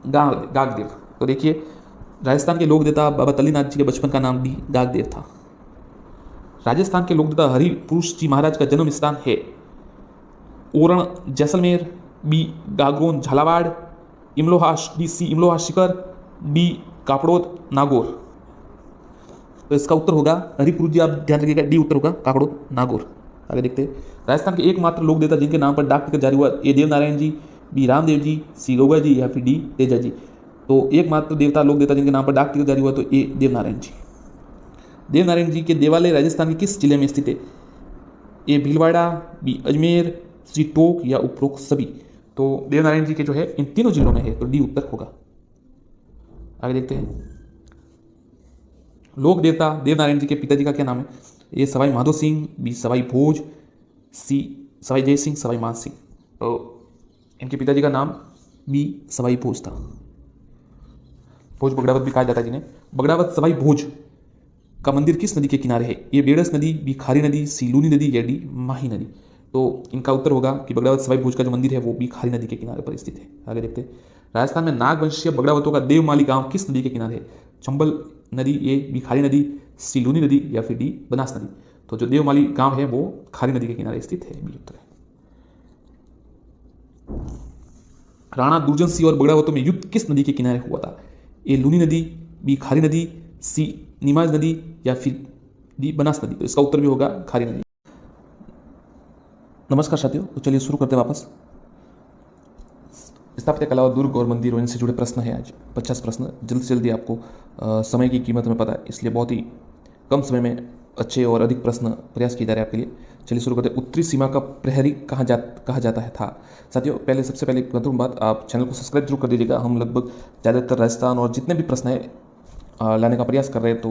गागदेव। तो देखिए राजस्थान के लोक देवता बाबा तल्लीनाथ जी के बचपन का नाम डी गागदेव था। राजस्थान के लोक देवता हरि पुरुष जी महाराज का जन्म स्थान है? Oran Jaisalmer, B Gagron Jhalawar, Imloha, D C Imloha Shikhar, D Kapdod Nagaur. तो इसका उत्तर होगा हरिपुर जी, आप ध्यान रखिएगा, डी उत्तर होगा काकड़ोद नागौर। आगे देखते हैं। राजस्थान के एकमात्र लोक देवता जिनके नाम पर डाक टिकट जारी हुआ, ए देवनारायण जी, बी रामदेव जी, सी गौगा जी या फिर डी तेजा जी। तो एकमात्र देवता लोक देवता जिनके नाम पर डाक टिकट जारी हुआ तो ए देवनारायण जी। देवनारायण जी के देवालय राजस्थान के किस जिले में स्थित है? ए भीलवाड़ा, बी अजमेर, सी टोंक या उपरोक्त सभी। तो देवनारायण जी के जो है इन तीनों जिलों में है, तो डी उत्तर होगा। आगे देखते हैं। लोक देवता देवनारायण जी के पिताजी का क्या नाम है? ए सवाई माधो सिंह, बी सवाई भोज, सी सवाई जय सिंह, सवाई मान सिंह। तो इनके पिताजी का नाम बी सवाई भोज था। भोज बगड़ावत भी कहा जाता है जिन्हें। बगड़ावत सवाई भोज का मंदिर किस नदी के किनारे है? ए बेड़स नदी, बी खारी नदी, सी लूनी नदी या डी माही नदी। तो इनका उत्तर होगा कि बगड़ावत सवाई भोज का जो मंदिर है वो भी खारी नदी के किनारे पर स्थित है। आगे देखते हैं। राजस्थान में नागवंशीय बगड़ावतों का देवमाली गांव किस नदी के किनारे है? चंबल नदी, ए बी खारी नदी, सी लूनी नदी या फिर डी बनास नदी। तो जो देवमाली गांव है वो खारी नदी के किनारे स्थित है, बी उत्तर है। राणा दुर्जन सिंह और बगड़ावतों में युद्ध किस नदी के किनारे हुआ था? ए लूनी नदी, बी खारी नदी, सी नीमाज नदी या फिर डी बनास नदी। तो इसका उत्तर भी होगा खारी नदी। नमस्कार साथियों, तो चलिए शुरू करते हैं वापस। स्थापत्य कला और दुर्ग और मंदिर और इनसे जुड़े प्रश्न है आज 50 प्रश्न। जल्द से जल्दी आपको समय की कीमत में पता है, इसलिए बहुत ही कम समय में अच्छे और अधिक प्रश्न प्रयास किए जा रहे हैं आपके लिए। चलिए शुरू करते हैं। उत्तरी सीमा का प्रहरी कहा जाता है था। साथियों सबसे पहले महत्वपूर्ण बात, आप चैनल को सब्सक्राइब जरूर कर दीजिएगा। हम लगभग ज़्यादातर राजस्थान और जितने भी प्रश्न है लाने का प्रयास कर रहे हैं, तो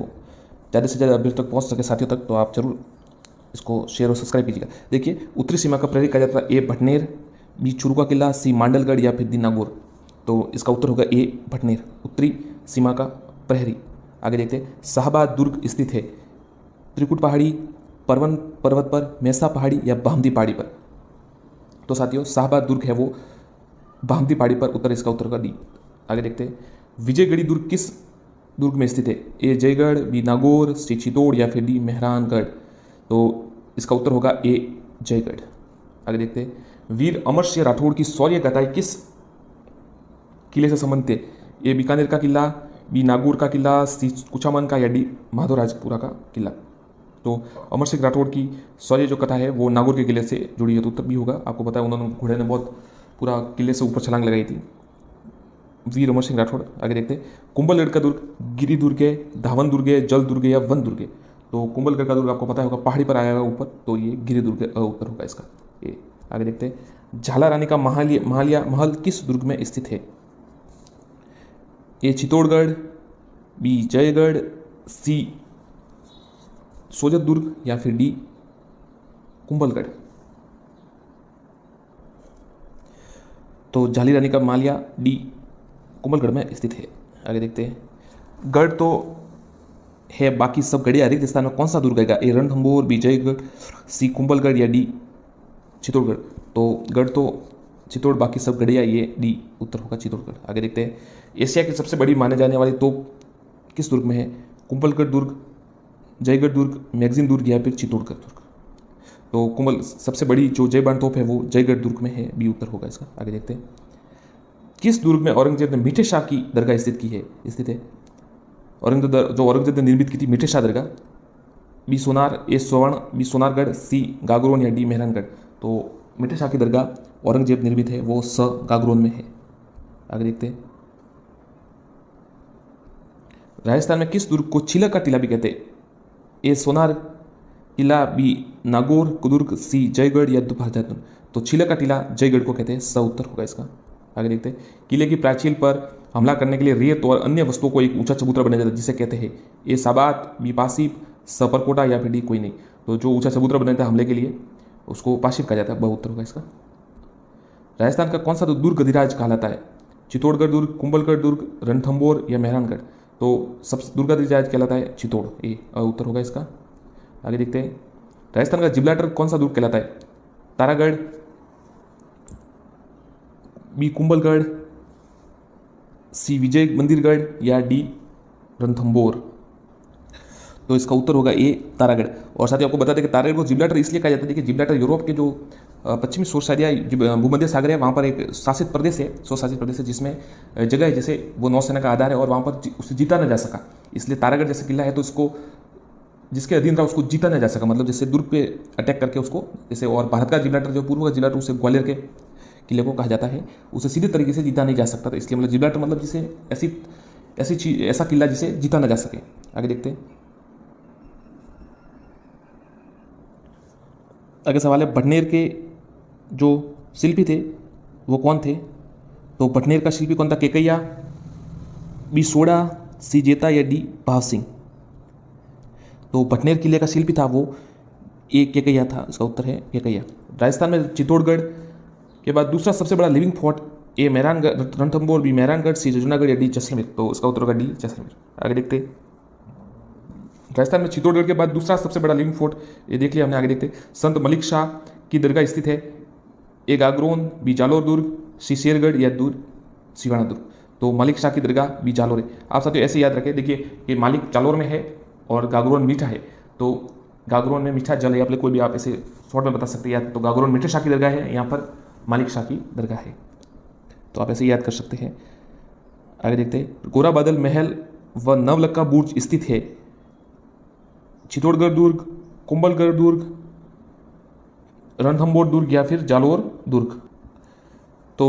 ज़्यादा से ज़्यादा अभ्यर्थी तक पहुँच सके साथियों तक, तो आप जरूर इसको शेयर और सब्सक्राइब कीजिएगा। देखिए, उत्तरी सीमा का प्रहरी कहा जाता है ए भटनेर, बी चुरू का किला, सी मांडलगढ़ या फिर दी नागौर। तो इसका उत्तर होगा ए भटनेर, उत्तरी सीमा का प्रहरी। आगे देखते हैं। शाहबाद दुर्ग स्थित है त्रिकुट पहाड़ी, परवन पर्वत पर, मेसा पहाड़ी या बामदी पहाड़ी पर। तो साथियों शाहबाद दुर्ग है वो बामदी पहाड़ी पर, उत्तर इसका उत्तर होगा डी। आगे देखते हैं। विजयगढ़ी दुर्ग किस दुर्ग में स्थित है? ए जयगढ़, बी नागौर, सी चित्तौड़ या फिर डी मेहरानगढ़। तो इसका उत्तर होगा ए जयगढ़। आगे देखते हैं। वीर अमर सिंह राठौड़ की शौर्य गाथाएं किस किले से संबंधित है? ए बीकानेर का किला, बी नागौर का किला, सी कुचामन का या डी माधोराजपुरा का किला। तो अमर सिंह राठौड़ की शौर्य जो कथा है वो नागौर के किले से जुड़ी है, तो उत्तर भी होगा। आपको पता है उन्होंने घोड़े ने बहुत पूरा किले से ऊपर छलांग लगाई थी, वीर अमर सिंह राठौड़। आगे देखते हैं। कुंभलगढ़ का दुर्ग गिरी दुर्ग है, धावन दुर्ग है, जल दुर्ग या वन दुर्ग है। तो कुंभलगढ़ का दुर्ग आपको पता होगा पहाड़ी पर आया हुआ ऊपर, तो ये गिरी दुर्ग उत्तर होगा इसका ए। आगे देखते हैं। झाला रानी का महालिया महल किस दुर्ग में स्थित है? ए चित्तौड़गढ़, बी जयगढ़, सी सोजत दुर्ग या फिर डी कुंभलगढ़। तो झाली रानी का मालिया डी कुंभलगढ़ में स्थित है। आगे देखते हैं। गढ़ तो है, बाकी सब गढ़िया रिक्त स्थान में कौन सा दुर्ग आएगा? ए रणथंभौर, बी जयगढ़, सी कुंभलगढ़ या डी चित्तौड़गढ़। तो गढ़ तो चित्तौड़, बाकी सब गढ़िया, ये डी उत्तर होगा चित्तौड़गढ़। आगे देखते हैं। एशिया की सबसे बड़ी माने जाने वाली तोप किस दुर्ग में है? कुंभलगढ़ दुर्ग, जयगढ़ दुर्ग, मैगजीन दुर्ग या फिर चित्तौड़गढ़ दुर्ग। तो सबसे बड़ी जो जयबान तोप है वो जयगढ़ दुर्ग में है, बी उत्तर होगा इसका। आगे देखते हैं। किस दुर्ग में औरंगजेब ने मीठे शाह की दरगाह स्थित है? औरंगजेब ने निर्मित की थी मीठे शाह दरगाह, बी सोनार, ए स्वर्ण, बी सोनारगढ़, सी गागरोन या डी मेहरानगढ़। तो मीठे शाह की दरगाह औरंगजेब निर्मित है वो स गागरोन में है। आगे देखते हैं। राजस्थान में किस दुर्ग को छिलक का टीला भी कहते हैं? ए सोनार किला, बी नागौर दुर्ग, सी जयगढ़ या दुर्ग। तो छिलक का टीला जयगढ़ को कहते हैं, स उत्तर होगा इसका। आगे देखते हैं। किले की प्राचीर पर हमला करने के लिए रेत और अन्य वस्तुओं को एक ऊंचा चबूतरा बनाया जाता है जिसे कहते हैं? ए साबात, बी पासीप, सपरकोटा या फिर डी कोई नहीं। तो जो ऊंचा चबूतरा बनाया था हमले के लिए उसको पाशिप कहा जाता है, उत्तर होगा इसका। राजस्थान का कौन सा दुर्ग अधिराज कहलाता है? चित्तौड़गढ़ दुर्ग, कुंभलगढ़ दुर्ग, रणथंभौर या मेहरानगढ़। तो सब दुर्ग अधिराज कहलाता है चित्तौड़, ए उत्तर होगा इसका। आगे देखते हैं। राजस्थान का जिब्राल्टर कौन सा दुर्ग कहलाता है? तारागढ़, बी कुंभलगढ़, सी विजय मंदिरगढ़ या डी रणथंभौर। तो इसका उत्तर होगा ए तारागढ़। और साथ ही आपको बता दें कि तारागढ़ को जिब्राल्टर इसलिए कहा जाता है कि जिब्राल्टर यूरोप के जो पश्चिमी शोर या भूमध्य सागर है वहाँ पर एक शासित प्रदेश है, स्वशासित प्रदेश है, जिसमें जगह है जैसे वो नौसेना का आधार है और वहाँ पर उसे जीता न जा सका, इसलिए तारागढ़ जैसे किला है तो इसको जिसके अधीन रहा उसको जीता नहीं जा सका, मतलब जैसे दुर्ग पे अटैक करके उसको, जैसे और भारत का जिब्राल्टर जो पूर्व का जिब्राल्टर उसे ग्वालियर के किले को कहा जाता है, उसे सीधे तरीके से जीता नहीं जा सकता था, इसलिए मतलब जिब्राल्टर मतलब जिसे ऐसी ऐसी चीज, ऐसा किला जिसे जीता ना जा सके। आगे देखते हैं। आगे सवाल है, भटनेर के जो शिल्पी थे वो कौन थे? तो भटनेर का शिल्पी कौन था? केकैया, बी सोडा, सी जेता या डी भाव सिंह? तो भटनेर किले का शिल्पी था वो ए केकैया था, इसका उत्तर है केकैया। राजस्थान में चित्तौड़गढ़ के बाद दूसरा सबसे बड़ा लिविंग फोर्ट ए मेहरानगढ़, रणथंबोर, बी मेहरानगढ़, सी जूनागढ़ या डी जैसलमेर? तो इसका उत्तर होगा डी जैसलमेर। आगे देखते हैं। राजस्थान में चित्तौड़गढ़ के बाद दूसरा सबसे बड़ा लिविंग फोर्ट, ये देख लिया हमने। आगे देखते हैं। संत मलिक शाह की दरगाह स्थित है ए गागरोन, बी जालोर दुर्ग, सी शेरगढ़ या दूर सिवाना दुर्ग? तो मलिक शाह की दरगाह बी जालोर है। आप साथियों ऐसे याद रखें, देखिए कि मालिक जालोर में है और गागरोन मीठा है, तो गागरोन में मीठा जल है, आप कोई भी आप ऐसे शॉर्ट में बता सकते हैं याद। तो गागरोन मीठे शाह की दरगाह है, यहाँ पर मालिक शाह की दरगाह है, तो आप ऐसे याद कर सकते हैं। आगे देखते हैं। गोरा बादल महल व नवलखा बुर्ज स्थित है चित्तौड़गढ़ दुर्ग, कुंभलगढ़ दुर्ग, रणथंबोर दुर्ग या फिर जालोर दुर्ग? तो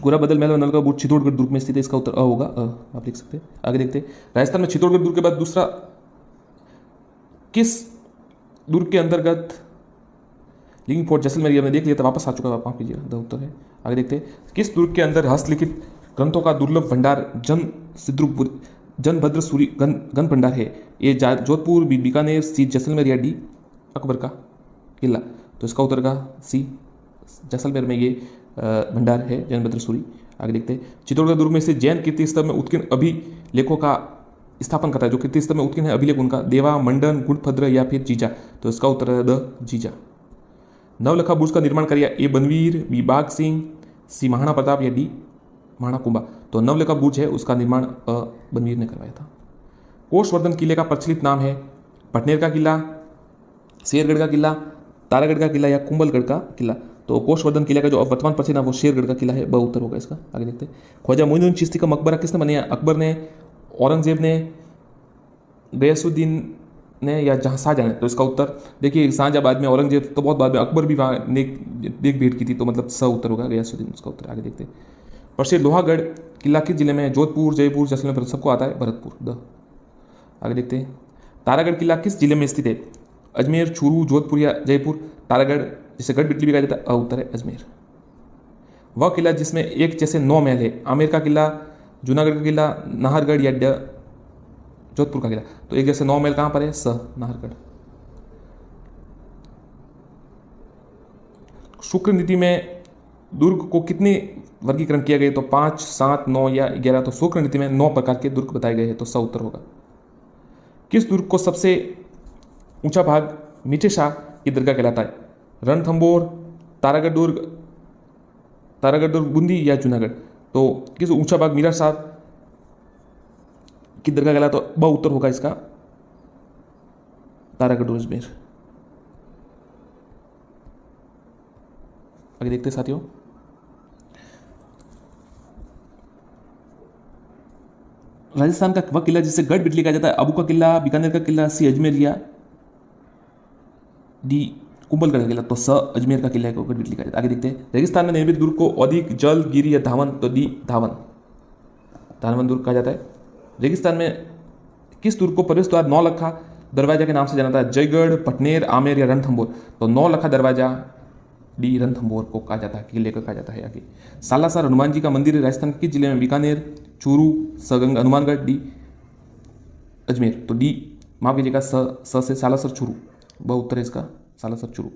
गोरा बदल महल व नवलखा बुर्ज चित्तौड़गढ़ दुर्ग में स्थित है, इसका उत्तर अ होगा, आप लिख सकते हैं। आगे देखते हैं। राजस्थान में चित्तौड़गढ़ दुर्ग के बाद दूसरा किस दुर्ग के अंतर्गत लिविंग फोर्ट जैसलमेर? हमने देख लिया था, वापस आ चुका है, आप माफ कीजिएगा, द उत्तर है। आगे देखते हैं। किस दुर्ग के अंदर हस्तलिखित ग्रंथों का दुर्लभ भंडार जनभद्र सूरी गन भंडार है? ये जोधपुर, बी बीकानेर, सी जैसलमेर या डी अकबर का किला? तो इसका उत्तर का सी जैसलमेर में ये भंडार है जनभद्र सूरी। आगे देखते हैं। चित्तौड़गढ़ दुर्ग में से जैन कीर्ति स्तंभ में उत्कीर्ण अभिलेखों का स्थापन करता है, जो कीर्ति स्तंभ में उत्कीर्ण है अभिलेख उनका, देवा, मंडन, गुणभद्र या फिर जीजा? तो इसका उत्तर है द जीजा। नवलखा बुर्ज का निर्माण किया ए बनवीर, बी बाग सिंह, सी महाराणा प्रताप या डी महाराणा कुंभा? तो नवलखा बुर्ज है उसका निर्माण बनवीर ने करवाया था। कोषवर्धन किले का प्रचलित नाम है भटनेर का किला, शेरगढ़ का किला, तारागढ़ का किला या कुंभलगढ़ का किला? तो कोषवर्धन किले का जो वर्तमान प्रचलित नाम वो शेरगढ़ का किला है, ब उत्तर होगा इसका। आगे देखते हैं। ख्वाजा मोइनुद्दीन चिश्ती का मकबरा किसने बनाया? अकबर ने, औरंगजेब ने, गयासुद्दीन ने या शाहजहां ने? तो इसका उत्तर देखिए शाहजहां में, औरंगजेब तो बहुत बाद में, अकबर भी वहाँ ने देख भेंट की थी, तो मतलब स उत्तर होगा गयासुद्दीन उसका उत्तर। आगे देखते हैं। प्रसिद्ध लोहागढ़ किला किस जिले में है? जोधपुर, जयपुर, जैसलमेर? सबको आता है भरतपुर, द। आगे देखते हैं। तारागढ़ किला किस जिले में स्थित है? अजमेर, चूरू, जोधपुर या जयपुर? तारागढ़ जिसे गढ़ बिटली भी कहा जाता है, उत्तर है अजमेर। वह किला जिसमें एक जैसे 9 महल है? आमेर का किला, जूनागढ़ का किला, नाहरगढ़ या जोधपुर का किला? तो एक जैसे 9 महल कहां पर है? स नाहरगढ़। शुक्र नीति में दुर्ग को कितने वर्गीकरण किया गया? तो 5, 7, 9 या 11? तो शुक्र नीति में 9 प्रकार के दुर्ग बताए गए हैं, तो स उत्तर होगा। किस दुर्ग को सबसे ऊंचा भाग मीठे शाह की दरगाह कहलाता है? रणथंबोर, तारागढ़ दुर्ग, बूंदी या जूनागढ़? तो किस ऊंचा भाग मीरा शाह की दरगाह कहलाता है? तो ब उत्तर होगा इसका, तारागढ़ दुर्ग अजमेर। आगे देखते हैं साथियों। राजस्थान का वह किला जिसे गढ़ बिटली कहा जाता है? अबू का किला, बीकानेर का किला, सी अजमेर या डी कुंभलगढ़ का किला? तो स अजमेर का किला को गढ़ बिटली कहा जाता है। आगे देखते हैं। रेगिस्तान में निर्मित दुर्ग को अधिक जल, गिरी या धावन? तो डी धावन दुर्ग कहा जाता है। रेगिस्तान में किस दुर्ग को प्रवेश द्वार नौलखा दरवाजा के नाम से जाना जाता है? जयगढ़, भटनेर, आमेर या रणथंबोर? तो नौलखा दरवाजा डी रणथंबोर को कहा जाता है, किले को कहा जाता है। आगे सालासर हनुमान जी का मंदिर है राजस्थान किस जिले में? बीकानेर, चूरू, सगंग, हनुमानगढ़, डी अजमेर? तो डी माफ कीजिएगा, स से सालासर चूरू, वह उत्तर है इसका, सालासर चूरू।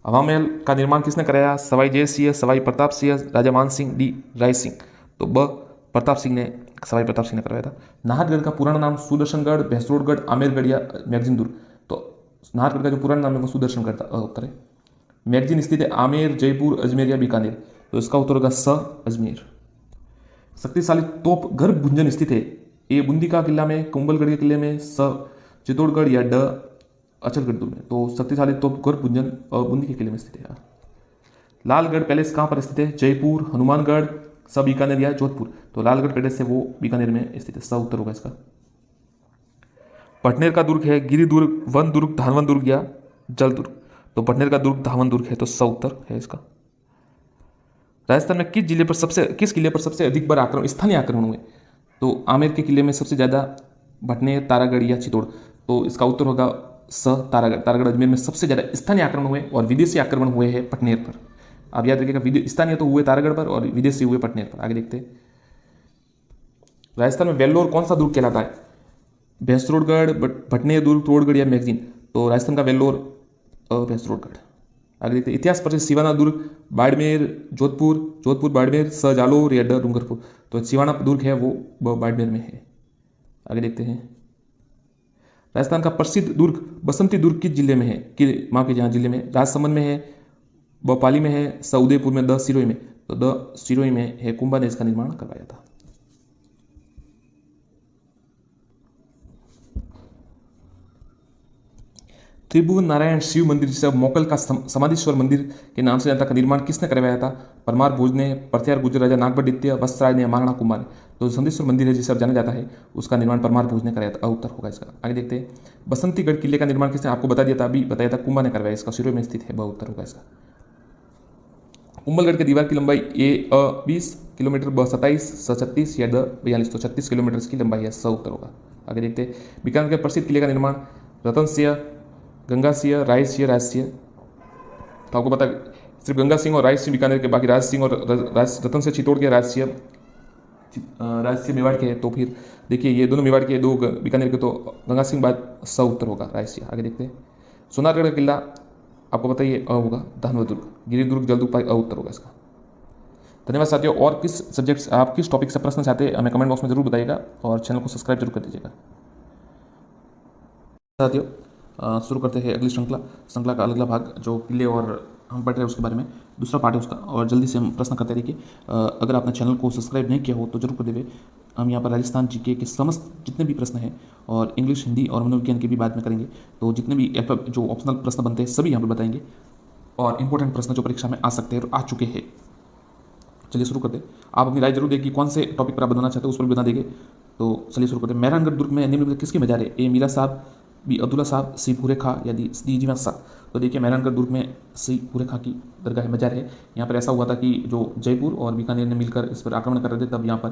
हवा महल का निर्माण किसने कराया? सवाई जय सिंह, सवाई प्रताप सिंह, राजा मान सिंह, डी राय सिंह? तो सवाई प्रताप सिंह ने करवाया था। नाहरगढ़ का पुराना नाम सुदर्शनगढ़, भैंसरोडगढ़, आमेरगढ़ या मैगजीन दुर्ग? तो नाहरगढ़ का जो पुराना नाम है वो सुदर्शनगढ़ था, उत्तर है। मैगजीन स्थित है आमेर, जयपुर, अजमेर या बीकानेर? तो इसका उत्तर होगा स अजमेर। शक्तिशाली तोप घर भुंजन स्थित है ए बूंदी का किला में, कुंभलगढ़ के किले में, स चित्तौड़गढ़ या ड अचलगढ़ दुर्ग में? तो शक्तिशाली तोप घर भुंजन बूंदी के किले में स्थित है। लालगढ़ पैलेस कहाँ पर स्थित है? जयपुर, हनुमानगढ़, सब बीकानेर या जोधपुर? तो लालगढ़ पैलेस है वो बीकानेर में स्थित है, स उत्तर होगा इसका। पटनेर का दुर्ग है गिरी दुर्ग, वन दुर्ग, धानवन दुर्ग या जल दुर्ग। तो पटनेर का दुर्ग धावन दुर्ग है, तो स उत्तर है इसका। राजस्थान में किस किले पर सबसे अधिक बार स्थानीय आक्रमण हुए? तो आमेर के किले में सबसे ज़्यादा, भटनेर, तारागढ़ या चित्तौड़। तो इसका उत्तर होगा स तारागढ़। तारागढ़ अजमेर में सबसे ज़्यादा स्थानीय आक्रमण हुए और विदेशी आक्रमण हुए हैं पटनेर पर। आप याद रखिएगा, स्थानीय तो हुए तारागढ़ पर और विदेशी हुए पटनेर पर। आगे देखते हैं, राजस्थान में वेल्लोर कौन सा दुर्ग कहलाता है? भैंसरोडगढ़, भटनेर दुर्ग, तोड़गढ़ या मैगजीन। तो राजस्थान का वेल्लोर भैंसरोडगढ़। आगे देखते हैं, इतिहास पर सिवाना दुर्ग, बाड़मेर, जोधपुर बाड़मेर, स जालोर या ड डूंगरपुर। तो सिवाना दुर्ग है वो बाड़मेर में है। आगे देखते हैं, राजस्थान का प्रसिद्ध दुर्ग बसंती दुर्ग किस जिले में है? कि माँ के जहाँ जिले में, राजसमंद में है, भोपाली में है, स उदयपुर में, द सिरोही में। तो द सिरोही में है, कुंभा ने इसका निर्माण करवाया था। त्रिभुवन नारायण शिव मंदिर, जिसे अब मोकल का समाधीश्वर मंदिर के नाम से जानता, का निर्माण किसने करवाया था? परमार भोज ने, प्रत्यार गुर्जर राजा नागभट्ट, वत्सराज ने, महाराणा कुंभा ने। तो संदेश्वर मंदिर है जिसे अब जाना जाता है, उसका निर्माण परमार भोज ने कराया था। उत्तर होगा इसका। आगे देखते हैं, बसंतीगढ़ किले का निर्माण किसने? आपको बता दिया था, अभी बताया था, कुंभा ने करवाया। इसका सिरोही में स्थित है, उत्तर होगा इसका। कुंभलगढ़ की दीवार की लंबाई ए 20 किलोमीटर, ब 27, स 36 या द 42। तो 36 किलोमीटर की लंबाई है, स उत्तर होगा। आगे देखते हैं, बीकानेर के प्रसिद्ध किले का निर्माण रतन सिंह, गंगा सिंह, राय सिंह, राज सिंह। तो आपको पता सिर्फ गंगा सिंह और राय सिंह बीकानेर के, बाकी राज सिंह और रतन सिंह चित्तौड़ के, राज सिंह मेवाड़ के हैं। तो फिर देखिए, ये दोनों मेवाड़ के, दो बीकानेर के, तो गंगा सिंह बाद स उत्तर होगा, राय सिंह। आगे देखते हैं, सोनारगढ़ का किला आपको बताइए, अ होगा, धानवा दुर्ग, गिरी दुर्ग, जलदुर्ग, अ उत्तर होगा इसका। धन्यवाद साथियों। और किस सब्जेक्ट आप किस टॉपिक से प्रश्न चाहते हैं हमें कमेंट बॉक्स में जरूर बताइएगा और चैनल को सब्सक्राइब जरूर कर दीजिएगा साथियों। शुरू करते हैं अगली श्रृंखला का अगला भाग, जो किले और हम पढ़ रहे हैं उसके बारे में दूसरा पार्ट है उसका। और जल्दी से हम प्रश्न करते रहिए। अगर आपने चैनल को सब्सक्राइब नहीं किया हो तो जरूर कर देवे। हम यहाँ पर राजस्थान जीके के समस्त जितने भी प्रश्न हैं और इंग्लिश, हिंदी और मनोविज्ञान के भी बाद में करेंगे। तो जितने भी जो ऑप्शनल प्रश्न बनते हैं सभी यहाँ पर बताएंगे, और इंपॉर्टेंट प्रश्न जो परीक्षा में आ सकते हैं और आ चुके हैं। चलिए शुरू करते हैं। आप अपनी राय जरूर दें कि कौन से टॉपिक पर आप बनाना चाहते हो, उस पर भी बता देंगे। तो चलिए शुरू करते हैं। मेहरानगढ़ दुर्ग में निम्नलिखित किसकी मजार है? ए मीरा साहब, बी अब्दुल्ला साहब, सी भूरे खां या डी जीवन शाह। तो देखिए, मेहरानगढ़ दुर्ग में सी भूरे खां की दरगाह मजार है। यहाँ पर ऐसा हुआ था कि जो जयपुर और बीकानेर ने मिलकर इस पर आक्रमण कर रहे थे, तब यहाँ पर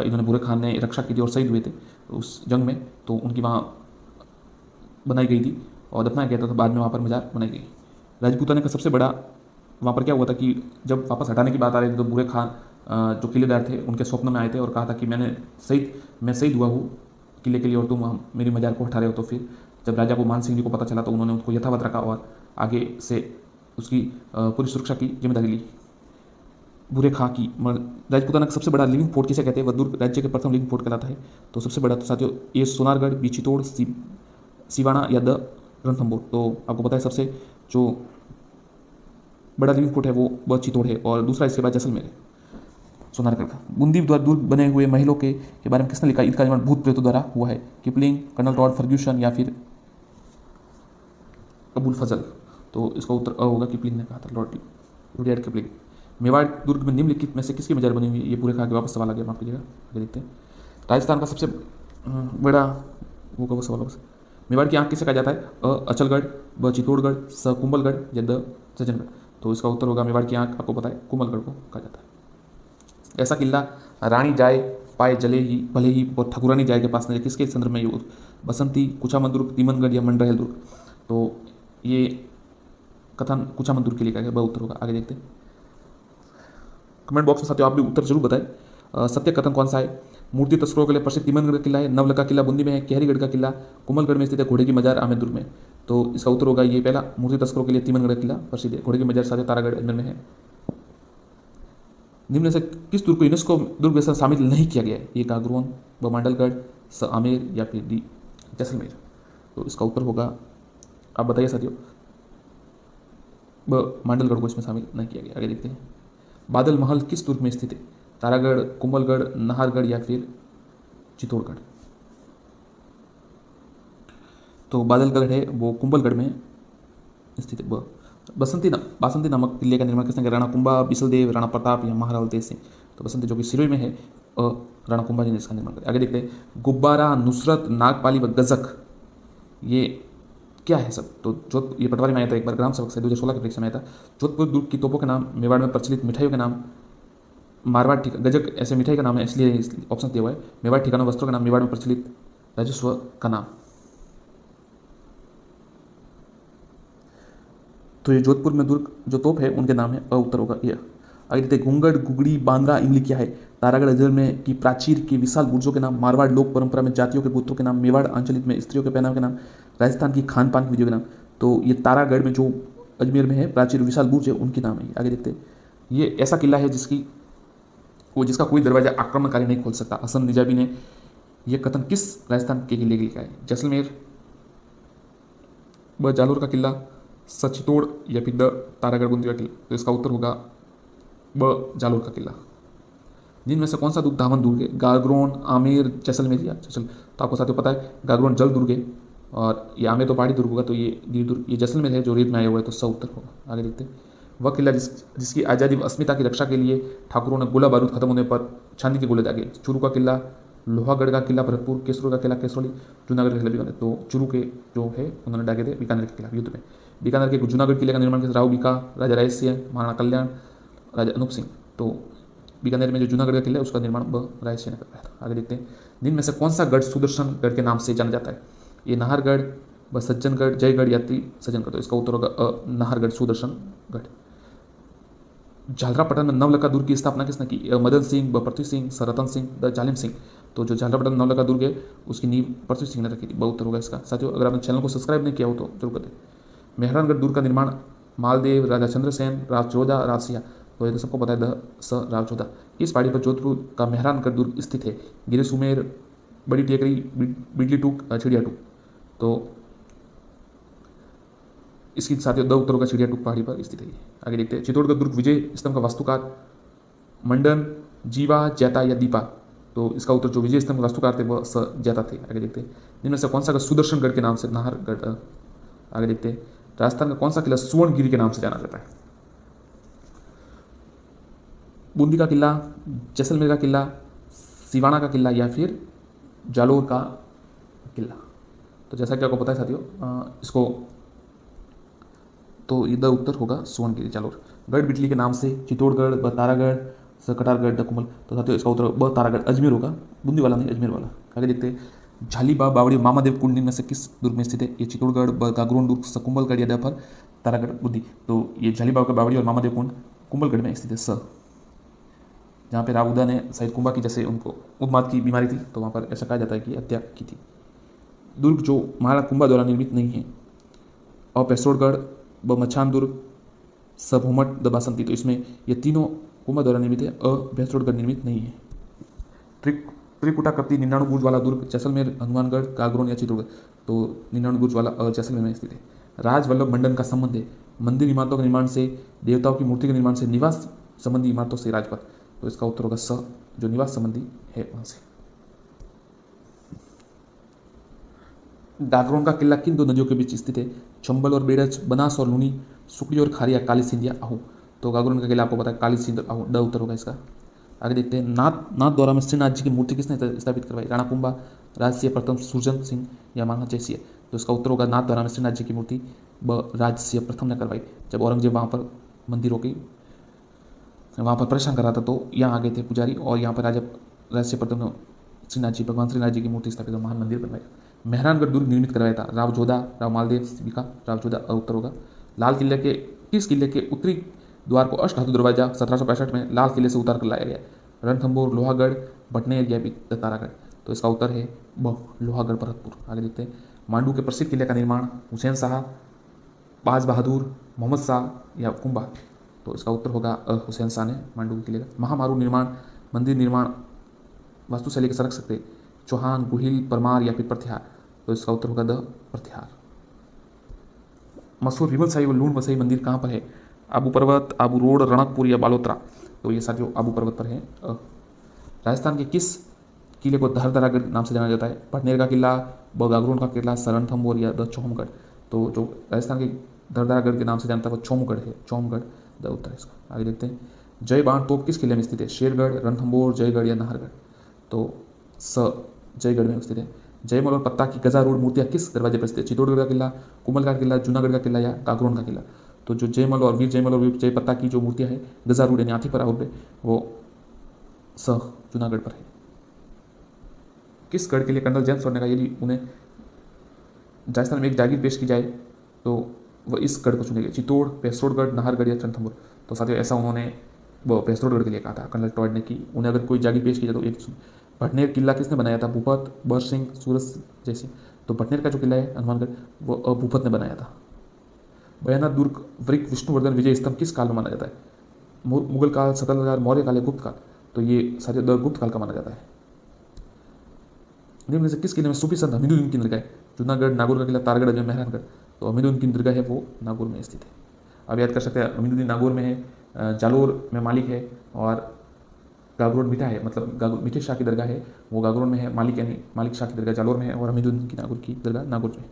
इन्होंने भूरे खान ने रक्षा की थी और शहीद हुए थे उस जंग में। तो उनकी वहाँ बनाई गई थी और दफनाया गया था, तो बाद में वहाँ पर मजार बनाई गई। राजपूताना का सबसे बड़ा वहाँ पर क्या हुआ था कि जब वापस हटाने की बात आ रही थी, तो भूरे खान जो किलेदार थे उनके स्वप्न में आए थे और कहा था कि मैं शहीद हुआ हूँ किले के लिए और तुम मेरी मजार को हटा रहे हो। तो फिर जब राजा को मान सिंह जी को पता चला तो उन्होंने उसको यथावत रखा और आगे से उसकी पूरी सुरक्षा की जिम्मेदारी ली। भूरे खां की राजपूताना का सबसे बड़ा लिविंग फोर्ट किसे कहते हैं? वह दुर्ग राज्य के प्रथम लिविंग फोर्ट कहलाता है। तो सबसे बड़ा तो साथियों ए सोनारगढ़, बी चित्तौड़, सिवाना या द रणथंभौर। तो आपको पता है सबसे जो बड़ा लिविंग फोर्ट है वो चित्तौड़ है और दूसरा इसके बाद जैसलमेर है, सोनारगढ़ का। बूंदी द्वारा दुर्ग बने हुए महलों के बारे में किसने लिखा? इनका निर्माण भूत प्रेतों द्वारा हुआ है। किपलिंग, कर्नल टॉड फर्ग्यूसन या फिर अबुल फजल। तो इसका उत्तर अ होगा, किपलिंग ने कहा था, रुडयार्ड किपलिंग। मेवाड़ दुर्ग में निम्नलिखित में से किसकी मजार बनी हुई है? ये पूरे खा के वापस सवाल आ गया, माफ कीजिएगा, आगे देखते हैं। राजस्थान का सबसे बड़ा वो का सवाल वापस। मेवाड़ की आँख किसे कहा जाता है? अ अचलगढ़, ब चित्तौड़गढ़, स कुंभलगढ़ या द सज्जनगढ़। तो इसका उत्तर होगा मेवाड़ की आँख, आपको पता है, कुंभलगढ़ को कहा जाता है। ऐसा किला रानी जाय पाए भले ही और ठकुरानी जाय के पास नहीं, किसके संदर्भ में ये? बसंती, कुचामन दुर्ग, तिमनगढ़ या मंडरहेल दुर्ग। तो ये कथन कुचामन दुर्ग के लिए कहा गया, उत्तर होगा। आगे देखते हैं। कमेंट बॉक्स में साथियों आप भी उत्तर जरूर बताएं। सत्य कथन कौन सा है? मूर्ति तस्करों के लिए प्रसिद्ध तिमनगढ़ किला है, नवलखा किला बूंदी में है, केहरीगढ़ का किला कुमलगढ़ में स्थित है, घोड़े की मजार आमेर दुर्ग में। तो इसका उत्तर होगा ये पहला, मूर्ति तस्करों के लिए तिमनगढ़ किला प्रसिद्ध है, घोड़े की मजार साथ तारागढ़ अजमेर में है। निम्न से किस दुर्ग को यूनेस्को दुर्ग में शामिल नहीं किया गया है? ये कागरुवन, ब मांडलगढ़, स आमेर या फिर डी जैसलमेर। तो इसका उत्तर होगा, आप बताइए साथियों, ब मांडलगढ़ को इसमें शामिल नहीं किया गया। आगे देखते हैं। बादल महल किस दुर्ग में स्थित है? तारागढ़, कुंभलगढ़, नाहरगढ़ या फिर चित्तौड़गढ़। तो बादलगढ़ है वो कुंभलगढ़ में स्थित है। बासंती नामक किले का निर्माण किसने किया? राणा कुंभा, बिसलदेव, राणा प्रताप या महाराज तेज सिंह। तो बसंती जो कि सिरोही में है, राणा कुंभा जी ने इसका निर्माण किया। आगे देखते हैं। गुब्बारा, नुसरत, नागपाली व गजक ये क्या है सब? तो जोधपुर, ये पटवारी में आया था एक बार ग्राम सबक से 2016 की परीक्षा में आया था। जोधपुर दुर्ग की तोपों के नाम, मेवाड़ में प्रचलित मिठाइयों के नाम, मारवाड़ ठीक गजक ऐसे मिठाई का नाम है, इसलिए ऑप्शन दिया हुआ है। मेवाड़ ठिकानों वस्त्रों का नाम, मेवाड़ में प्रचलित राजस्व का नाम। तो ये जोधपुर में दुर्ग जो तोप है उनके नाम है, अ उत्तर होगा ये। आगे देखते हैं, घूंगड़, गुगड़ी, बांद्रा, इमली क्या है? तारागढ़ अजमेर में की प्राचीर की विशाल बुर्जों के नाम, मारवाड़ लोक परंपरा में जातियों के गोत्रों के नाम, मेवाड़ आंचलिक में स्त्रियों के पहनावे के नाम, राजस्थान की खान पान की विधियों के नाम। तो ये तारागढ़ में जो अजमेर में है प्राचीर विशाल बुर्ज है उनकी नाम है। आगे देखते हैं, ये ऐसा किला है जिसका कोई दरवाजा आक्रमणकारी नहीं खोल सकता। हसन निजामी ने यह कथन किस राजस्थान के किले के लिए लिखा है? जैसलमेर, ब जालोर का किला, स चित्तौड़ या फिर द तारागढ़ बूंदी का किला। तो इसका उत्तर होगा ब जालोर का किला। जिनमें से कौन सा दुर्ग धावन दुर्ग है? गागरोन, आमेर, जैसलमेर या जैसल। तो आपको साथियों पता है गागरोन जल दुर्ग है, और ये आमेर तो पहाड़ी दुर्ग होगा, तो ये गिरी दुर्ग, ये जैसलमेर है जो रेत में आया हुआ है, तो स उत्तर होगा। आगे देखते हैं, वह किला जिसकी आज़ादी व अस्मिता की रक्षा के लिए ठाकुरों ने गोला बारूद खत्म होने पर चांदी के गोले दागे। चूरू का किला, लोहागढ़ का किला भरतपुर, केसरो का किला केसरौली, जूनागढ़ का किला बीकानेर। तो चूरू के जो है उन्होंने दागे थे बीकानेर के खिलाफ युद्ध में। बीकानेर के जूनागढ़ किले का निर्माण किया राव बीका, राजा राय सिंह, महाराणा कल्याण, राजा अनूप सिंह। तो बीकानेर में जो जूनागढ़ का किला है उसका निर्माण ब राय सिंह ने करवाया था। आगे देखते हैं, जिनमें से कौन सा गढ़ सुदर्शनगढ़ के नाम से जाना जाता है? ये नाहरगढ़, ब सज्जनगढ़, जयगढ़ या सज्जनगढ़। तो इसका उत्तर होगा अ नाहरगढ़ सुदर्शनगढ़। झालरापटन में नवलखा दुर्ग की स्थापना किसने की? मदन सिंह, ब पृथ्वी सिंह, स रतन सिंह, द जालिम सिंह। तो जो झालरापटन में नवलखा दुर्ग है उसकी नींव पृथ्वी सिंह ने रखी थी, ब उत्तर होगा इसका। साथियों अगर आपने चैनल को सब्सक्राइब नहीं किया हो तो जरूर कर दें। मेहरानगढ़ दुर्ग का निर्माण मालदेव, राजा चंद्रसेन, राजचोदा, राजसिया। तो ये तो सबको पता है, द स राजचोदा। इस पहाड़ी पर जोधपुर का मेहरानगढ़ दुर्ग स्थित है? गिरी सुमेर, बड़ी टेकरी, बिडली टूक, चिड़िया टूक। तो इसकी साथियों द उत्तर होगा, चिड़िया टूक पहाड़ी पर स्थित है। आगे देखते हैं, चित्तौड़गढ़ दुर्ग विजय स्तंभ का वास्तुकार मंडन, जीवा, जैता या दीपा। तो इसका उत्तर जो विजय स्तंभ के वास्तुकार थे वह स जैता थे। आगे देखते हैं, जिनमें से कौन सा सुदर्शनगढ़ के नाम से नाहरगढ़। आगे देखते हैं, राजस्थान का कौन सा किला सुवर्णगिरी के नाम से जाना जाता है? बूंदी का किला, जैसलमेर का किला, सिवाना का किला या फिर जालोर का किला। तो जैसा कि आपको पता है साथियों, इसको तो ये द उत्तर होगा सुवर्णगिरी जालोर। गढ़ बिटली के नाम से चित्तौड़गढ़, ब तारागढ़, स कटारगढ़, द कुमल। तो साथियों इसका उत्तर ब तारागढ़ अजमेर होगा, बूंदी वाला नहीं अजमेर वाला। आगे देखते हैं, झालीबा बावड़ी मामादेव कुंड में से किस दुर्ग में स्थित है? ये चित्तौड़गढ़, ब गागरोन दुर्ग, स कुंभलगढ़ या द पर तारागढ़ बुद्धि। तो ये झालीबा का बावड़ी और मामादेव कुंड कुंभलगढ़ में स्थित है, स। जहाँ पे राउदा ने शायद कुंभा की जैसे उनको उन्माद की बीमारी थी, तो वहाँ पर ऐसा कहा जाता है कि हत्या की थी। दुर्ग जो महाराणा कुंभा द्वारा निर्मित नहीं है? अ पेसोड़गढ़, ब मछान दुर्ग, स भूमट, द बासंती। तो इसमें ये तीनों कुंभा द्वारा निर्मित है, अ भैंसोड़गढ़ निर्मित नहीं है। त्रिकुटाकृति 99 बुर्ज वाला दुर्ग जैसलमेर, हनुमानगढ़, गागरोन या चित्तौड़गढ़। तो 99 बुर्ज वाला जैसलमेर में स्थित है। राज वल्लभ मंडन का संबंध है मंदिर इमारतों के निर्माण से, देवताओं की मूर्ति के निर्माण से, निवास संबंधी इमारतों से, राजपथ। तो इसका उत्तर होगा स, जो निवास संबंधी है वहां से। गागरोन का किला किन दो नदियों के बीच स्थित है? चंबल और बेड़च, बनास और लूनी, सुकड़ी और खारी या काली सिंध या आहू। तो गागरोन का किला आपको पता है काली सिंध और आहू, ड उत्तर होगा इसका। आगे देखते हैं, नाथ द्वारा में श्रीनाथ जी की मूर्ति किसने स्थापित करवाई? राणा कुंभा, राजसिंह प्रथम, सुरजन सिंह या महाराणा जयसिंह। तो इसका उत्तर होगा नाथ द्वारा में श्रीनाथ जी की मूर्ति ब राजसिंह प्रथम ने करवाई। जब औरंगजेब वहाँ पर मंदिरों की वहाँ पर परेशान कर रहा था तो यहाँ आ गए थे पुजारी, और यहाँ पर राजसिंह प्रथम ने श्रीनाथ जी, भगवान श्रीनाथ जी की मूर्ति स्थापित, महान मंदिर बनवाया। मेहरानगढ़ दुर्ग निर्मित करवाया था? राव जोधा, राव मालदेव विका, राव जोधा, उत्तर होगा। लाल किले के किस किले के उत्तरी द्वार को अष्टधातु दरवाजा 1765 में लाल किले से उतार कर लाया गया? रणथंभौर, लोहागढ़, भटनेर या तारागढ़। तो इसका उत्तर है ब लोहागढ़ भरतपुर। आगे देखते हैं, मांडू के प्रसिद्ध किले का निर्माण हुसैन शाह, बाज बहादुर, मोहम्मद शाह या कुंभा। तो इसका उत्तर होगा हुसैन शाह ने मांडू के किले का। महामारू निर्माण, मंदिर निर्माण वास्तुशैली के सरक सकते चौहान, गुहिल, परमार या फिर प्रत्याहार। तो इसका उत्तर होगा द प्रत्याहार। मशहूर विमल शाही व लूण बसई मंदिर कहाँ पर है? आबू पर्वत, आबू रोड, रणकपुर या बालोतरा। तो ये साथियों आबू पर्वत पर है। राजस्थान के किस किले को धरधरागढ़ नाम से जाना जाता है? भटनेर का किला, ब गागरोन का किला, रणथंभौर या द चौमगढ़। तो जो राजस्थान के धरधरागढ़ के नाम से जानता है वो चौमगढ़ है, चौमगढ़ द उत्तर है इसका। आगे देखते हैं, जय बाण तोप किस किले में स्थित है? शेरगढ़, रणथंभौर, जयगढ़ या नाहरगढ़। तो स जयगढ़ में स्थित है। जयमल और पत्ता की गजारूढ़ मूर्तियाँ किस दरवाजे पर स्थित है? चित्तौड़गढ़ का किला, कुंभल का किला, जूनागढ़ का किला या कागरोन का किला? तो जो जयमल और वीर जय पत्ता की जो मूर्तियाँ हैं गजारूढ़ यानी हाथी पर आरूढ़ है, वो जूनागढ़ पर है। किस गढ़ के लिए कर्नल जेम्स ने कहा यदि उन्हें राजस्थान में एक जागीर पेश की जाए तो वह इस गढ़ को चुनेंगे? चित्तौड़, पेसरोडगढ़, नाहरगढ़ या रणथंभौर? तो साथियों ऐसा उन्होंने वो पेसरोडगढ़ के लिए कहा था कर्नल टॉयड ने कि उन्हें अगर कोई जागीर पेश की जाए तो एक भटनेर किला किसने बनाया था? भूपत, बर सिंह, सूरज जैसे? तो भटनेर का जो किला है हनुमानगढ़ वो भूपत ने बनाया था। बयाना दुर्ग वृक विष्णुवर्धन विजय स्तंभ किस काल में माना जाता है? मुगल काल, सतलज काल, मौर्य काल या गुप्त काल? तो ये साथियों गुप्त काल का माना जाता है। निम्न में से किस किले में सूफी संत हमीदुद्दीन की दरगाह है? जूनागढ़, नागौर का किला, तारगढ़, अजमेर, मेहरानगढ़? तो हमीदुद्दीन की दरगाह है वो नागौर में स्थित है। अब याद कर सकते हैं हमीदुद्दीन नागौर में है, जालोर में मालिक है और गागरोन मीठा है, मतलब मीठे शाह की दरगाह है वो गागरोन में है, मालिक यानी मालिक शाह की दरगाह जालोर में है और हमीदुद्दीन की नागौर की दरगाह नागौर में है।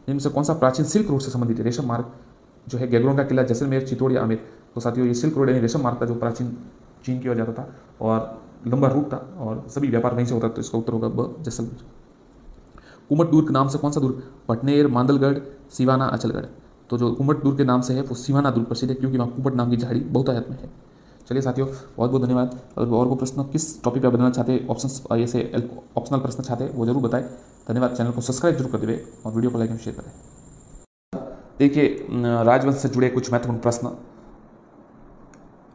इनमें से कौन सा प्राचीन सिल्क रोड से संबंधित है? रेशम मार्ग जो है गैगरोन का किला, जैसलमेर, चित्तौड़ या आमेर? तो साथियों ये सिल्क रोड यानी रेशम मार्ग था जो प्राचीन चीन की ओर जाता था और लंबा रूट था और सभी व्यापार वहीं से होता था, तो इसका उत्तर होगा ब जैसलमेर। कुमट दुर्ग नाम से कौन सा दुर्ग भटनेर, मांदलगढ़, सिवाना, अचलगढ़? तो जो कुमट दुर्ग के नाम से है वो सिवाना दुर्ग प्रसिद्ध है क्योंकि वहाँ कुमट नाम की झाड़ी बहुतायत में है। चलिए साथियों बहुत बहुत धन्यवाद। और को प्रश्न किस टॉपिक पर बताना चाहते हैं, ऑप्शन ऐसे ऑप्शनल प्रश्न चाहते हैं वो जरूर बताएं। धन्यवाद। चैनल को सब्सक्राइब जरूर कर दें और वीडियो को लाइक एंड शेयर करें। देखिए राजवंश से जुड़े कुछ महत्वपूर्ण प्रश्न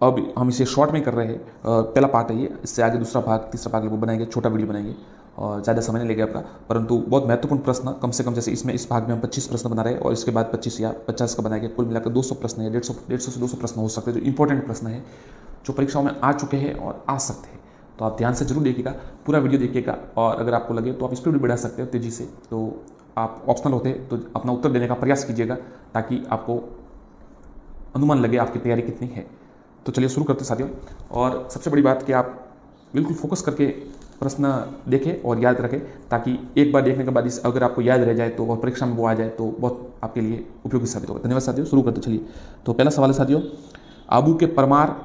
अब हम इसे शॉर्ट में कर रहे हैं, पहला पार्ट है ये, इससे आगे दूसरा भाग तीसरा भाग वो बनाएंगे, छोटा वीडियो बनाएंगे और ज़्यादा समय नहीं लगेगा आपका, परंतु बहुत महत्वपूर्ण प्रश्न कम से कम जैसे इसमें इस भाग में हम 25 प्रश्न बना रहे हैं और इसके बाद 25 या 50 का बनाएंगे, कुल मिलाकर 200 प्रश्न या 150 से 200 प्रश्न हो सकते हैं जो इंपॉर्टेंट प्रश्न है जो परीक्षाओं में आ चुके हैं और आ सकते हैं। तो आप ध्यान से जरूर देखिएगा, पूरा वीडियो देखिएगा और अगर आपको लगे तो आप स्पीड भी बढ़ा सकते हो तेज़ी से, तो आप ऑप्शनल होते हैं तो अपना उत्तर देने का प्रयास कीजिएगा ताकि आपको अनुमान लगे आपकी तैयारी कितनी है। तो चलिए शुरू करते साथियों। और सबसे बड़ी बात कि आप बिल्कुल फोकस करके प्रश्न देखें और याद रखें ताकि एक बार देखने के बाद इस अगर आपको याद रह जाए तो और परीक्षा में वो आ जाए तो बहुत आपके लिए उपयोगी साबित होगा। धन्यवाद साथियों, शुरू करते चलिए। तो पहला सवाल है साथियों, आबू के परमार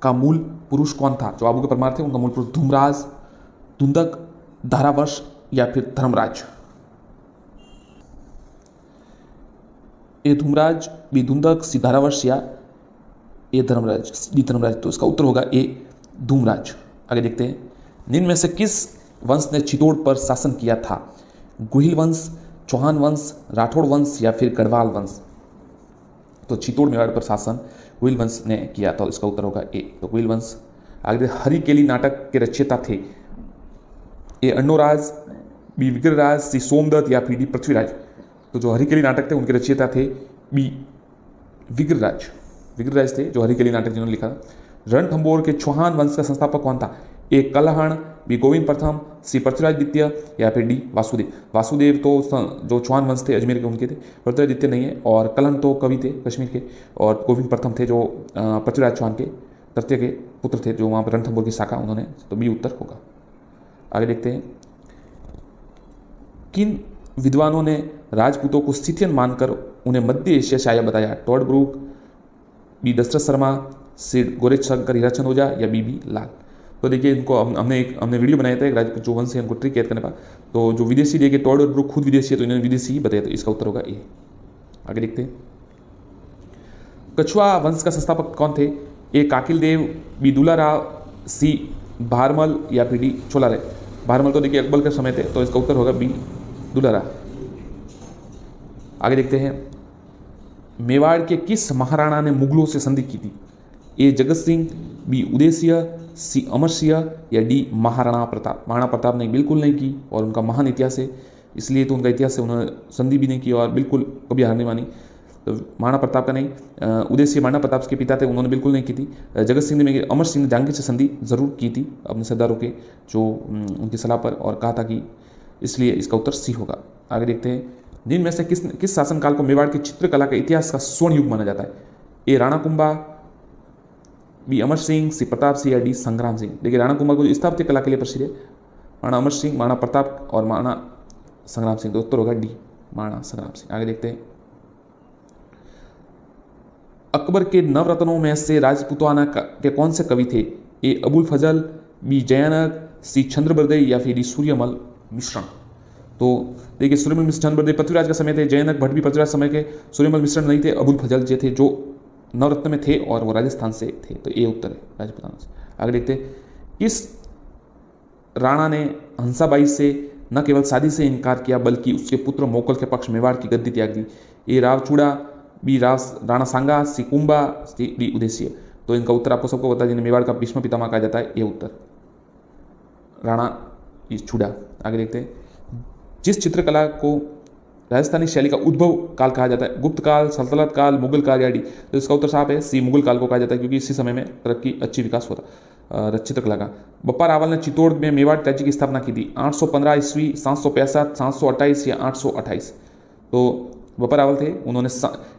का मूल पुरुष कौन था? जो आबू के परमार थे उनका मूल पुरुष धूमराज, धुंधक, धारावर्ष या फिर धर्मराज? ए धूमराज, बी धुंधक, सी धारावर्ष या ए धर्मराज, डी धर्मराज? तो इसका उत्तर होगा ए धूमराज। आगे देखते हैं, निम्न में से किस वंश ने चित्तौड़ पर शासन किया था? गुहिल वंश, चौहान वंश, राठौड़ वंश या फिर गढ़वाल वंश? तो चित्तौड़ मेवाड़ पर शासन गुहिल वंश ने किया, तो इसका उत्तर होगा ए, तो गुहिल वंश। आगे हरिकेली नाटक के रचयिता थे? ए अन्नोराज, बी विग्रहराज, सी सोमदत्त या फिर डी पृथ्वीराज? तो जो हरिकेली नाटक थे उनके रचयिता थे बी विग्रहराज, विग्रहराज थे जो हरिकेली नाटक जिन्होंने लिखा। रणथंभौर के चौहान वंश का संस्थापक कौन था? ए कलहण, बी गोविंद प्रथम, सी पृथ्वीराज द्वितीय या फिर डी वासुदेव? वासुदेव तो जो चौहान वंश थे अजमेर के उनके थे, पृथ्वीराज द्वितीय नहीं है, और कलहण तो कवि थे कश्मीर के, और गोविंद प्रथम थे जो पृथ्वीराज चौहान के तृतीय के पुत्र थे जो वहाँ पर रणथंभौर की शाखा उन्होंने, तो बी उत्तर होगा। आगे देखते हैं, किन विद्वानों ने राजपूतों को स्थितियन मानकर उन्हें मध्य एशिया शाया बताया? Tod Brook, B Dasharath Sharma, C Gorech Shankar Hirachand Ojha या बी लाल? तो देखिए इनको हमने वीडियो बनाया था एक राजपूत जो वंश है उनको ट्रिक याद करने का, तो जो विदेशी देखिए टॉड और ब्रूक खुद विदेशी है तो इन्होंने विदेशी ही बताया, तो इसका उत्तर होगा ए। आगे देखते हैं, कछुआ वंश का संस्थापक कौन थे? ए काकिल देव, बी दुलाराव, सी भारमल या फिर डी छोलाराय? भारमल तो देखिए अकबर के समय थे, तो इसका उत्तर होगा बी दुलाराव। आगे देखते हैं, मेवाड़ के किस महाराणा ने मुगलों से संधि की थी? ए जगत सिंह, बी उदय सिंह, सी अमर सिंह या डी महाराणा प्रताप? महाराणा प्रताप ने बिल्कुल नहीं की और उनका महान इतिहास है, इसलिए तो उनका इतिहास से उन्होंने संधि भी नहीं की और बिल्कुल कभी हार नहीं मानी। तो महाराणा प्रताप का नहीं, उदय सिंह महाराणा प्रताप के पिता थे, उन्होंने बिल्कुल नहीं की थी। जगत सिंह ने अमर सिंह ने जहांगीर से संधि जरूर की थी अपने सरदारों के जो उनकी सलाह पर, और कहा था कि इसलिए इसका उत्तर सी होगा। आगे देखते हैं, जिनमें में से किस शासनकाल को मेवाड़ की चित्रकला के इतिहास का स्वर्ण युग माना जाता है? ए राणा कुंभा, बी अमर सिंह, सी प्रताप सिंह या डी संग्राम सिंह? देखिए राणा कुंभा को स्थापत्य कला के लिए प्रसिद्ध है, महाराणा अमर सिंह, महाराणा प्रताप और महाराणा संग्राम सिंह, तो उत्तर होगा डी महाराणा संग्राम सिंह। आगे देखते हैं, अकबर के नवरत्नों में से राजपूताना के कौन से कवि थे? ए अबुल फजल, बी जयानक, सी चंद्रबरदई या फिर डी सूर्यमल? मिश्रण। तो देखिए सूर्यमल मिश्रण बड़े पृथ्वीराज का समय थे, जयनक भट्ट भी पृथ्वीराज समय के, सूर्यमल मिश्रण नहीं थे, अबुल फजल जे थे जो नवरत्न में थे और वो राजस्थान से थे। तो ये उत्तर है राजपूताना से। आगे देखते किस राणा ने हंसाबाई से न केवल शादी से इनकार किया बल्कि उसके पुत्र मोकल के पक्ष मेवाड़ की गद्दी त्याग दी। ए रावचूड़ा, बी राणा सांगा, सी कुंभा, डी उदेशीय। तो इनका उत्तर आपको सबको पता है, जिन्हें मेवाड़ का भीष्म पितामह कहा जाता है, ये उत्तर राणा चूड़ा। आगे देखते हैं जिस चित्रकला को राजस्थानी शैली का उद्भव काल कहा जाता है, गुप्त काल, सल्तनत काल, मुगल काल या डी। तो इसका उत्तर साफ है, सी मुगल काल को कहा जाता है, क्योंकि इसी समय में तरक्की अच्छी विकास होता चित्रकला का। बप्पा रावल ने चित्तौड़ में मेवाड़ राज्य की स्थापना की थी, 815 ईस्वी, 765, 728 या 828। तो बप्पा रावल थे, उन्होंने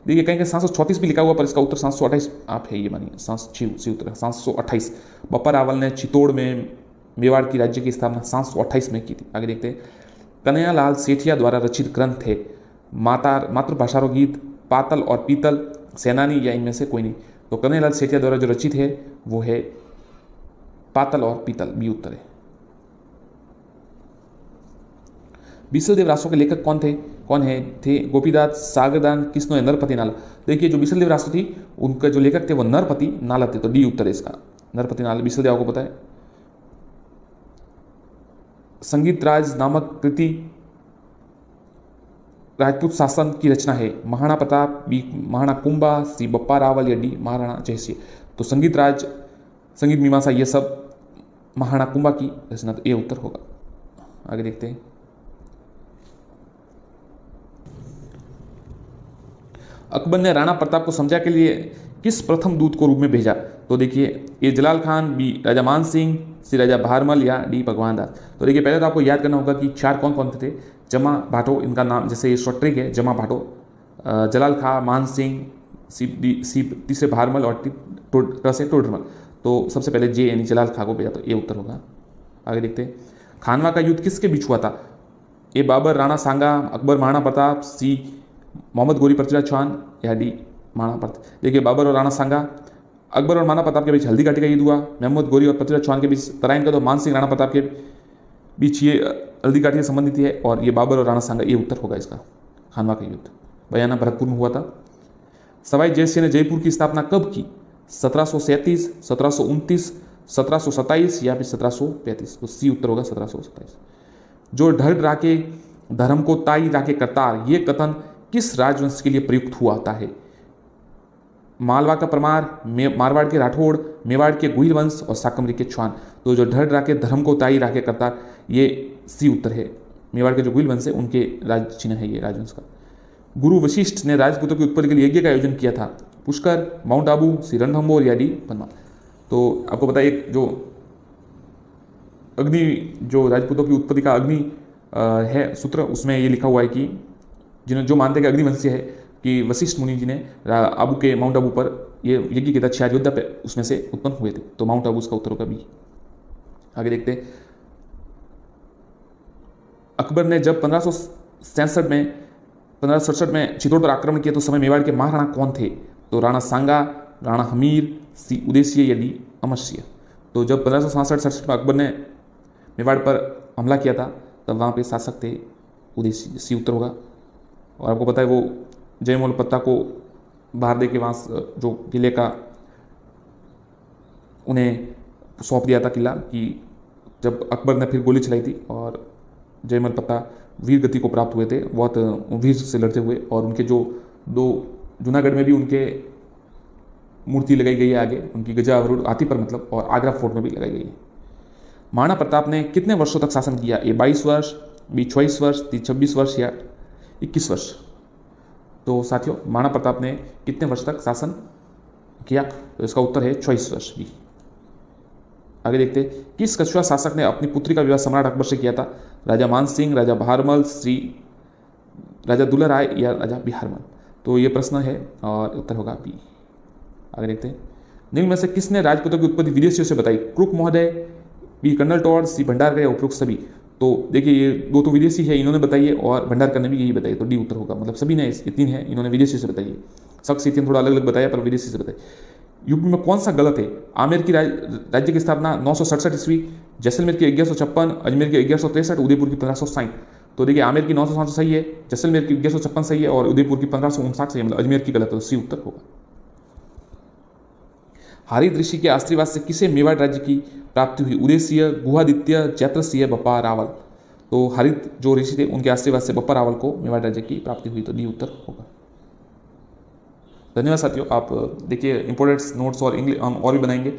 देखिए कहीं 734 भी लिखा हुआ, पर इसका उत्तर 728 आप है, ये मानिए 7 उत्तर 728। बप्पा रावल ने चित्तौड़ में मेवाड़ की राज्य की स्थापना 728 में की थी। आगे देखते हैं कन्हैयालाल सेठिया द्वारा रचित ग्रंथ थे मातृभाषारो गीत, पातल और पीतल, सेनानी या इनमें से कोई नहीं। तो कन्हैयालाल सेठिया द्वारा जो रचित है वो है पातल और पीतल, बी उत्तर है। बिसलदेव रासो के लेखक कौन थे? गोपीदास, सागरदान, किसनो, नरपति नाला। देखिए जो बिसलदेव रासो थी उनका जो लेखक थे वो नरपति नाला थे, तो डी उत्तर है इसका, नरपति नाला। बिसलदेव आपको पता है। संगीत राज नामक कृति राजपूत शासन की रचना है, महाराणा प्रताप, बी महाराणा कुंभा, सी बप्पा रावल या डी महाराणा जयसिंह। तो संगीत राज, संगीत मीमांसा, ये सब महाराणा कुंभा की रचना, तो ये उत्तर होगा। आगे देखते हैं अकबर ने राणा प्रताप को समझा के लिए किस प्रथम दूत को रूप में भेजा? तो देखिए ए जलाल खान, बी राजा मान सिंह, सी राजा भारमल या डी भगवान दास। तो देखिए पहले तो आपको याद करना होगा कि चार कौन कौन थे। जमा भाटो, इनका नाम जैसे ये शॉर्ट ट्रिक है, जमा भाटो, जलाल खां, मान सिंह, सी तीसरे भारमल और से टोडरमल। तो सबसे पहले जे यानी जलाल खां को भेजा, तो ये उत्तर होगा। आगे देखते हैं खानवा का युद्ध किसके बीच हुआ था? ए बाबर राणा सांगा, अकबर महाराणा प्रताप, सी मोहम्मद गोरी पृथ्वीराज चौहान या डी महाराणा प्रताप। देखिए बाबर और राणा सांगा, अकबर और महाराणा प्रताप के बीच हल्दी घाटी का युद्ध हुआ, मोहम्मद गोरी और पृथ्वीराज चौहान के बीच तराइन का, तो मान सिंह राणा प्रताप के बीच ये हल्दी घाटी से संबंधित है, और ये बाबर और राणा सांगा, ये उत्तर होगा इसका, खानवा का युद्ध बयाना भरतपुर में हुआ था। सवाई जयसिंह ने जयपुर की स्थापना कब की? 1737, 1729, 1727 या फिर 1735। तो सी उत्तर होगा 1727। जो ढढ़ राके धर्म को ताई राके करतार, ये कथन किस राजवंश के लिए प्रयुक्त हुआ आता है? मालवा का परमार, मारवाड़ के राठौड़, मेवाड़ के गुहिल वंश और साकमरी के चौहान। तो जो ढढ़ राके धर्म को ताई राके करतार, ये सी उत्तर है। मेवाड़ के जो गुहिल वंश है उनके राज चिन्ह है ये राजवंश का। गुरु वशिष्ठ ने राजपूतों की उत्पत्ति के लिए यज्ञ का आयोजन किया था, पुष्कर, माउंट आबू, सी रणथंभौर या डी पन्ना। तो आपको पता है एक जो अग्नि, जो राजपूतों की उत्पत्ति का अग्नि है सूत्र, उसमें ये लिखा हुआ है कि जिन्होंने जो मानते हैं कि अग्निवंशीय है, कि वशिष्ठ मुनि जी ने आबू के माउंट आबू पर ये यज्ञ के तहत 6 योद्धा पे उसमें से उत्पन्न हुए थे। तो माउंट आबू उसका उत्तर होगा बी। आगे देखते हैं अकबर ने जब 1567 में चित्तौड़ पर आक्रमण किया तो समय मेवाड़ के महाराणा कौन थे? तो राणा सांगा, राणा हमीर, सी उदेशीय या डी अमरसिंह। तो जब 1567 में अकबर ने मेवाड़ पर हमला किया था तब वहाँ पे शासक थे उदेशीय, सी उत्तर होगा। और आपको पता है वो जयमल पत्ता को बाहर दे के वहाँ जो किले का उन्हें सौंप दिया था किला, कि जब अकबर ने फिर गोली चलाई थी और जयमल पत्ता वीर गति को प्राप्त हुए थे, बहुत वीर से लड़ते हुए। और उनके जो दो जूनागढ़ में भी उनके मूर्ति लगाई गई है आगे, उनकी गजावरुण हाथी पर मतलब, और आगरा फोर्ट में भी लगाई गई है। महाराणा प्रताप ने कितने वर्षों तक शासन किया? ए 22 वर्ष, बी 24 वर्ष, ती 26 वर्ष या 21 वर्ष। तो साथियों महाराणा प्रताप ने कितने वर्ष तक शासन किया? तो इसका उत्तर है 24 वर्ष भी। आगे देखते हैं किस कछुआ शासक ने अपनी पुत्री का विवाह सम्राट अकबर से किया था? राजा मान सिंह, राजा भारमल, श्री राजा दुल्ला राय या राजा बिहारमल। तो ये प्रश्न है और उत्तर होगा बी। आगे देखते हैं निम्न में से किसने राजपूतों की उत्पत्ति विदेशियों से बताई? क्रुक महोदय, बी कर्नल टॉड, सी भंडारकर या उपरोक्त सभी। तो देखिए ये दो तो विदेशी है, इन्होंने बताई है, और भंडारकर ने भी यही बताई, तो डी उत्तर होगा। मतलब सभी ने, ये 3 है, इन्होंने विदेशी से बताई है। शक से थोड़ा अलग अलग बताया पर विदेशी से बताई। यूपी में कौन सा गलत है? आमेर की राज्य की स्थापना 967 ईस्वी, जैसलमेर की 1156, अजमेर की 1163, उदयपुर की 1560। तो देखिए आमेर की 967 सही है, जैसलमेर की 1156 सही है और उदयपुर की 1559 सही है, मतलब अजमेर की गलत है, तो सी उत्तर होगा। हरित ऋषि के आश्रीवास से किसे मेवाड़ राज्य की प्राप्ति हुई? उदयसिंह, गुहादित्य, जैत्रसिंह, बप्पा रावल। तो हरित जो ऋषि थे उनके आशीर्वाद से बप्पा रावल को मेवाड़ राज्य की प्राप्ति हुई, तो डी उत्तर होगा। धन्यवाद साथियों, आप देखिए इंपोर्टेंट नोट्स और इंग्लिश और भी बनाएंगे।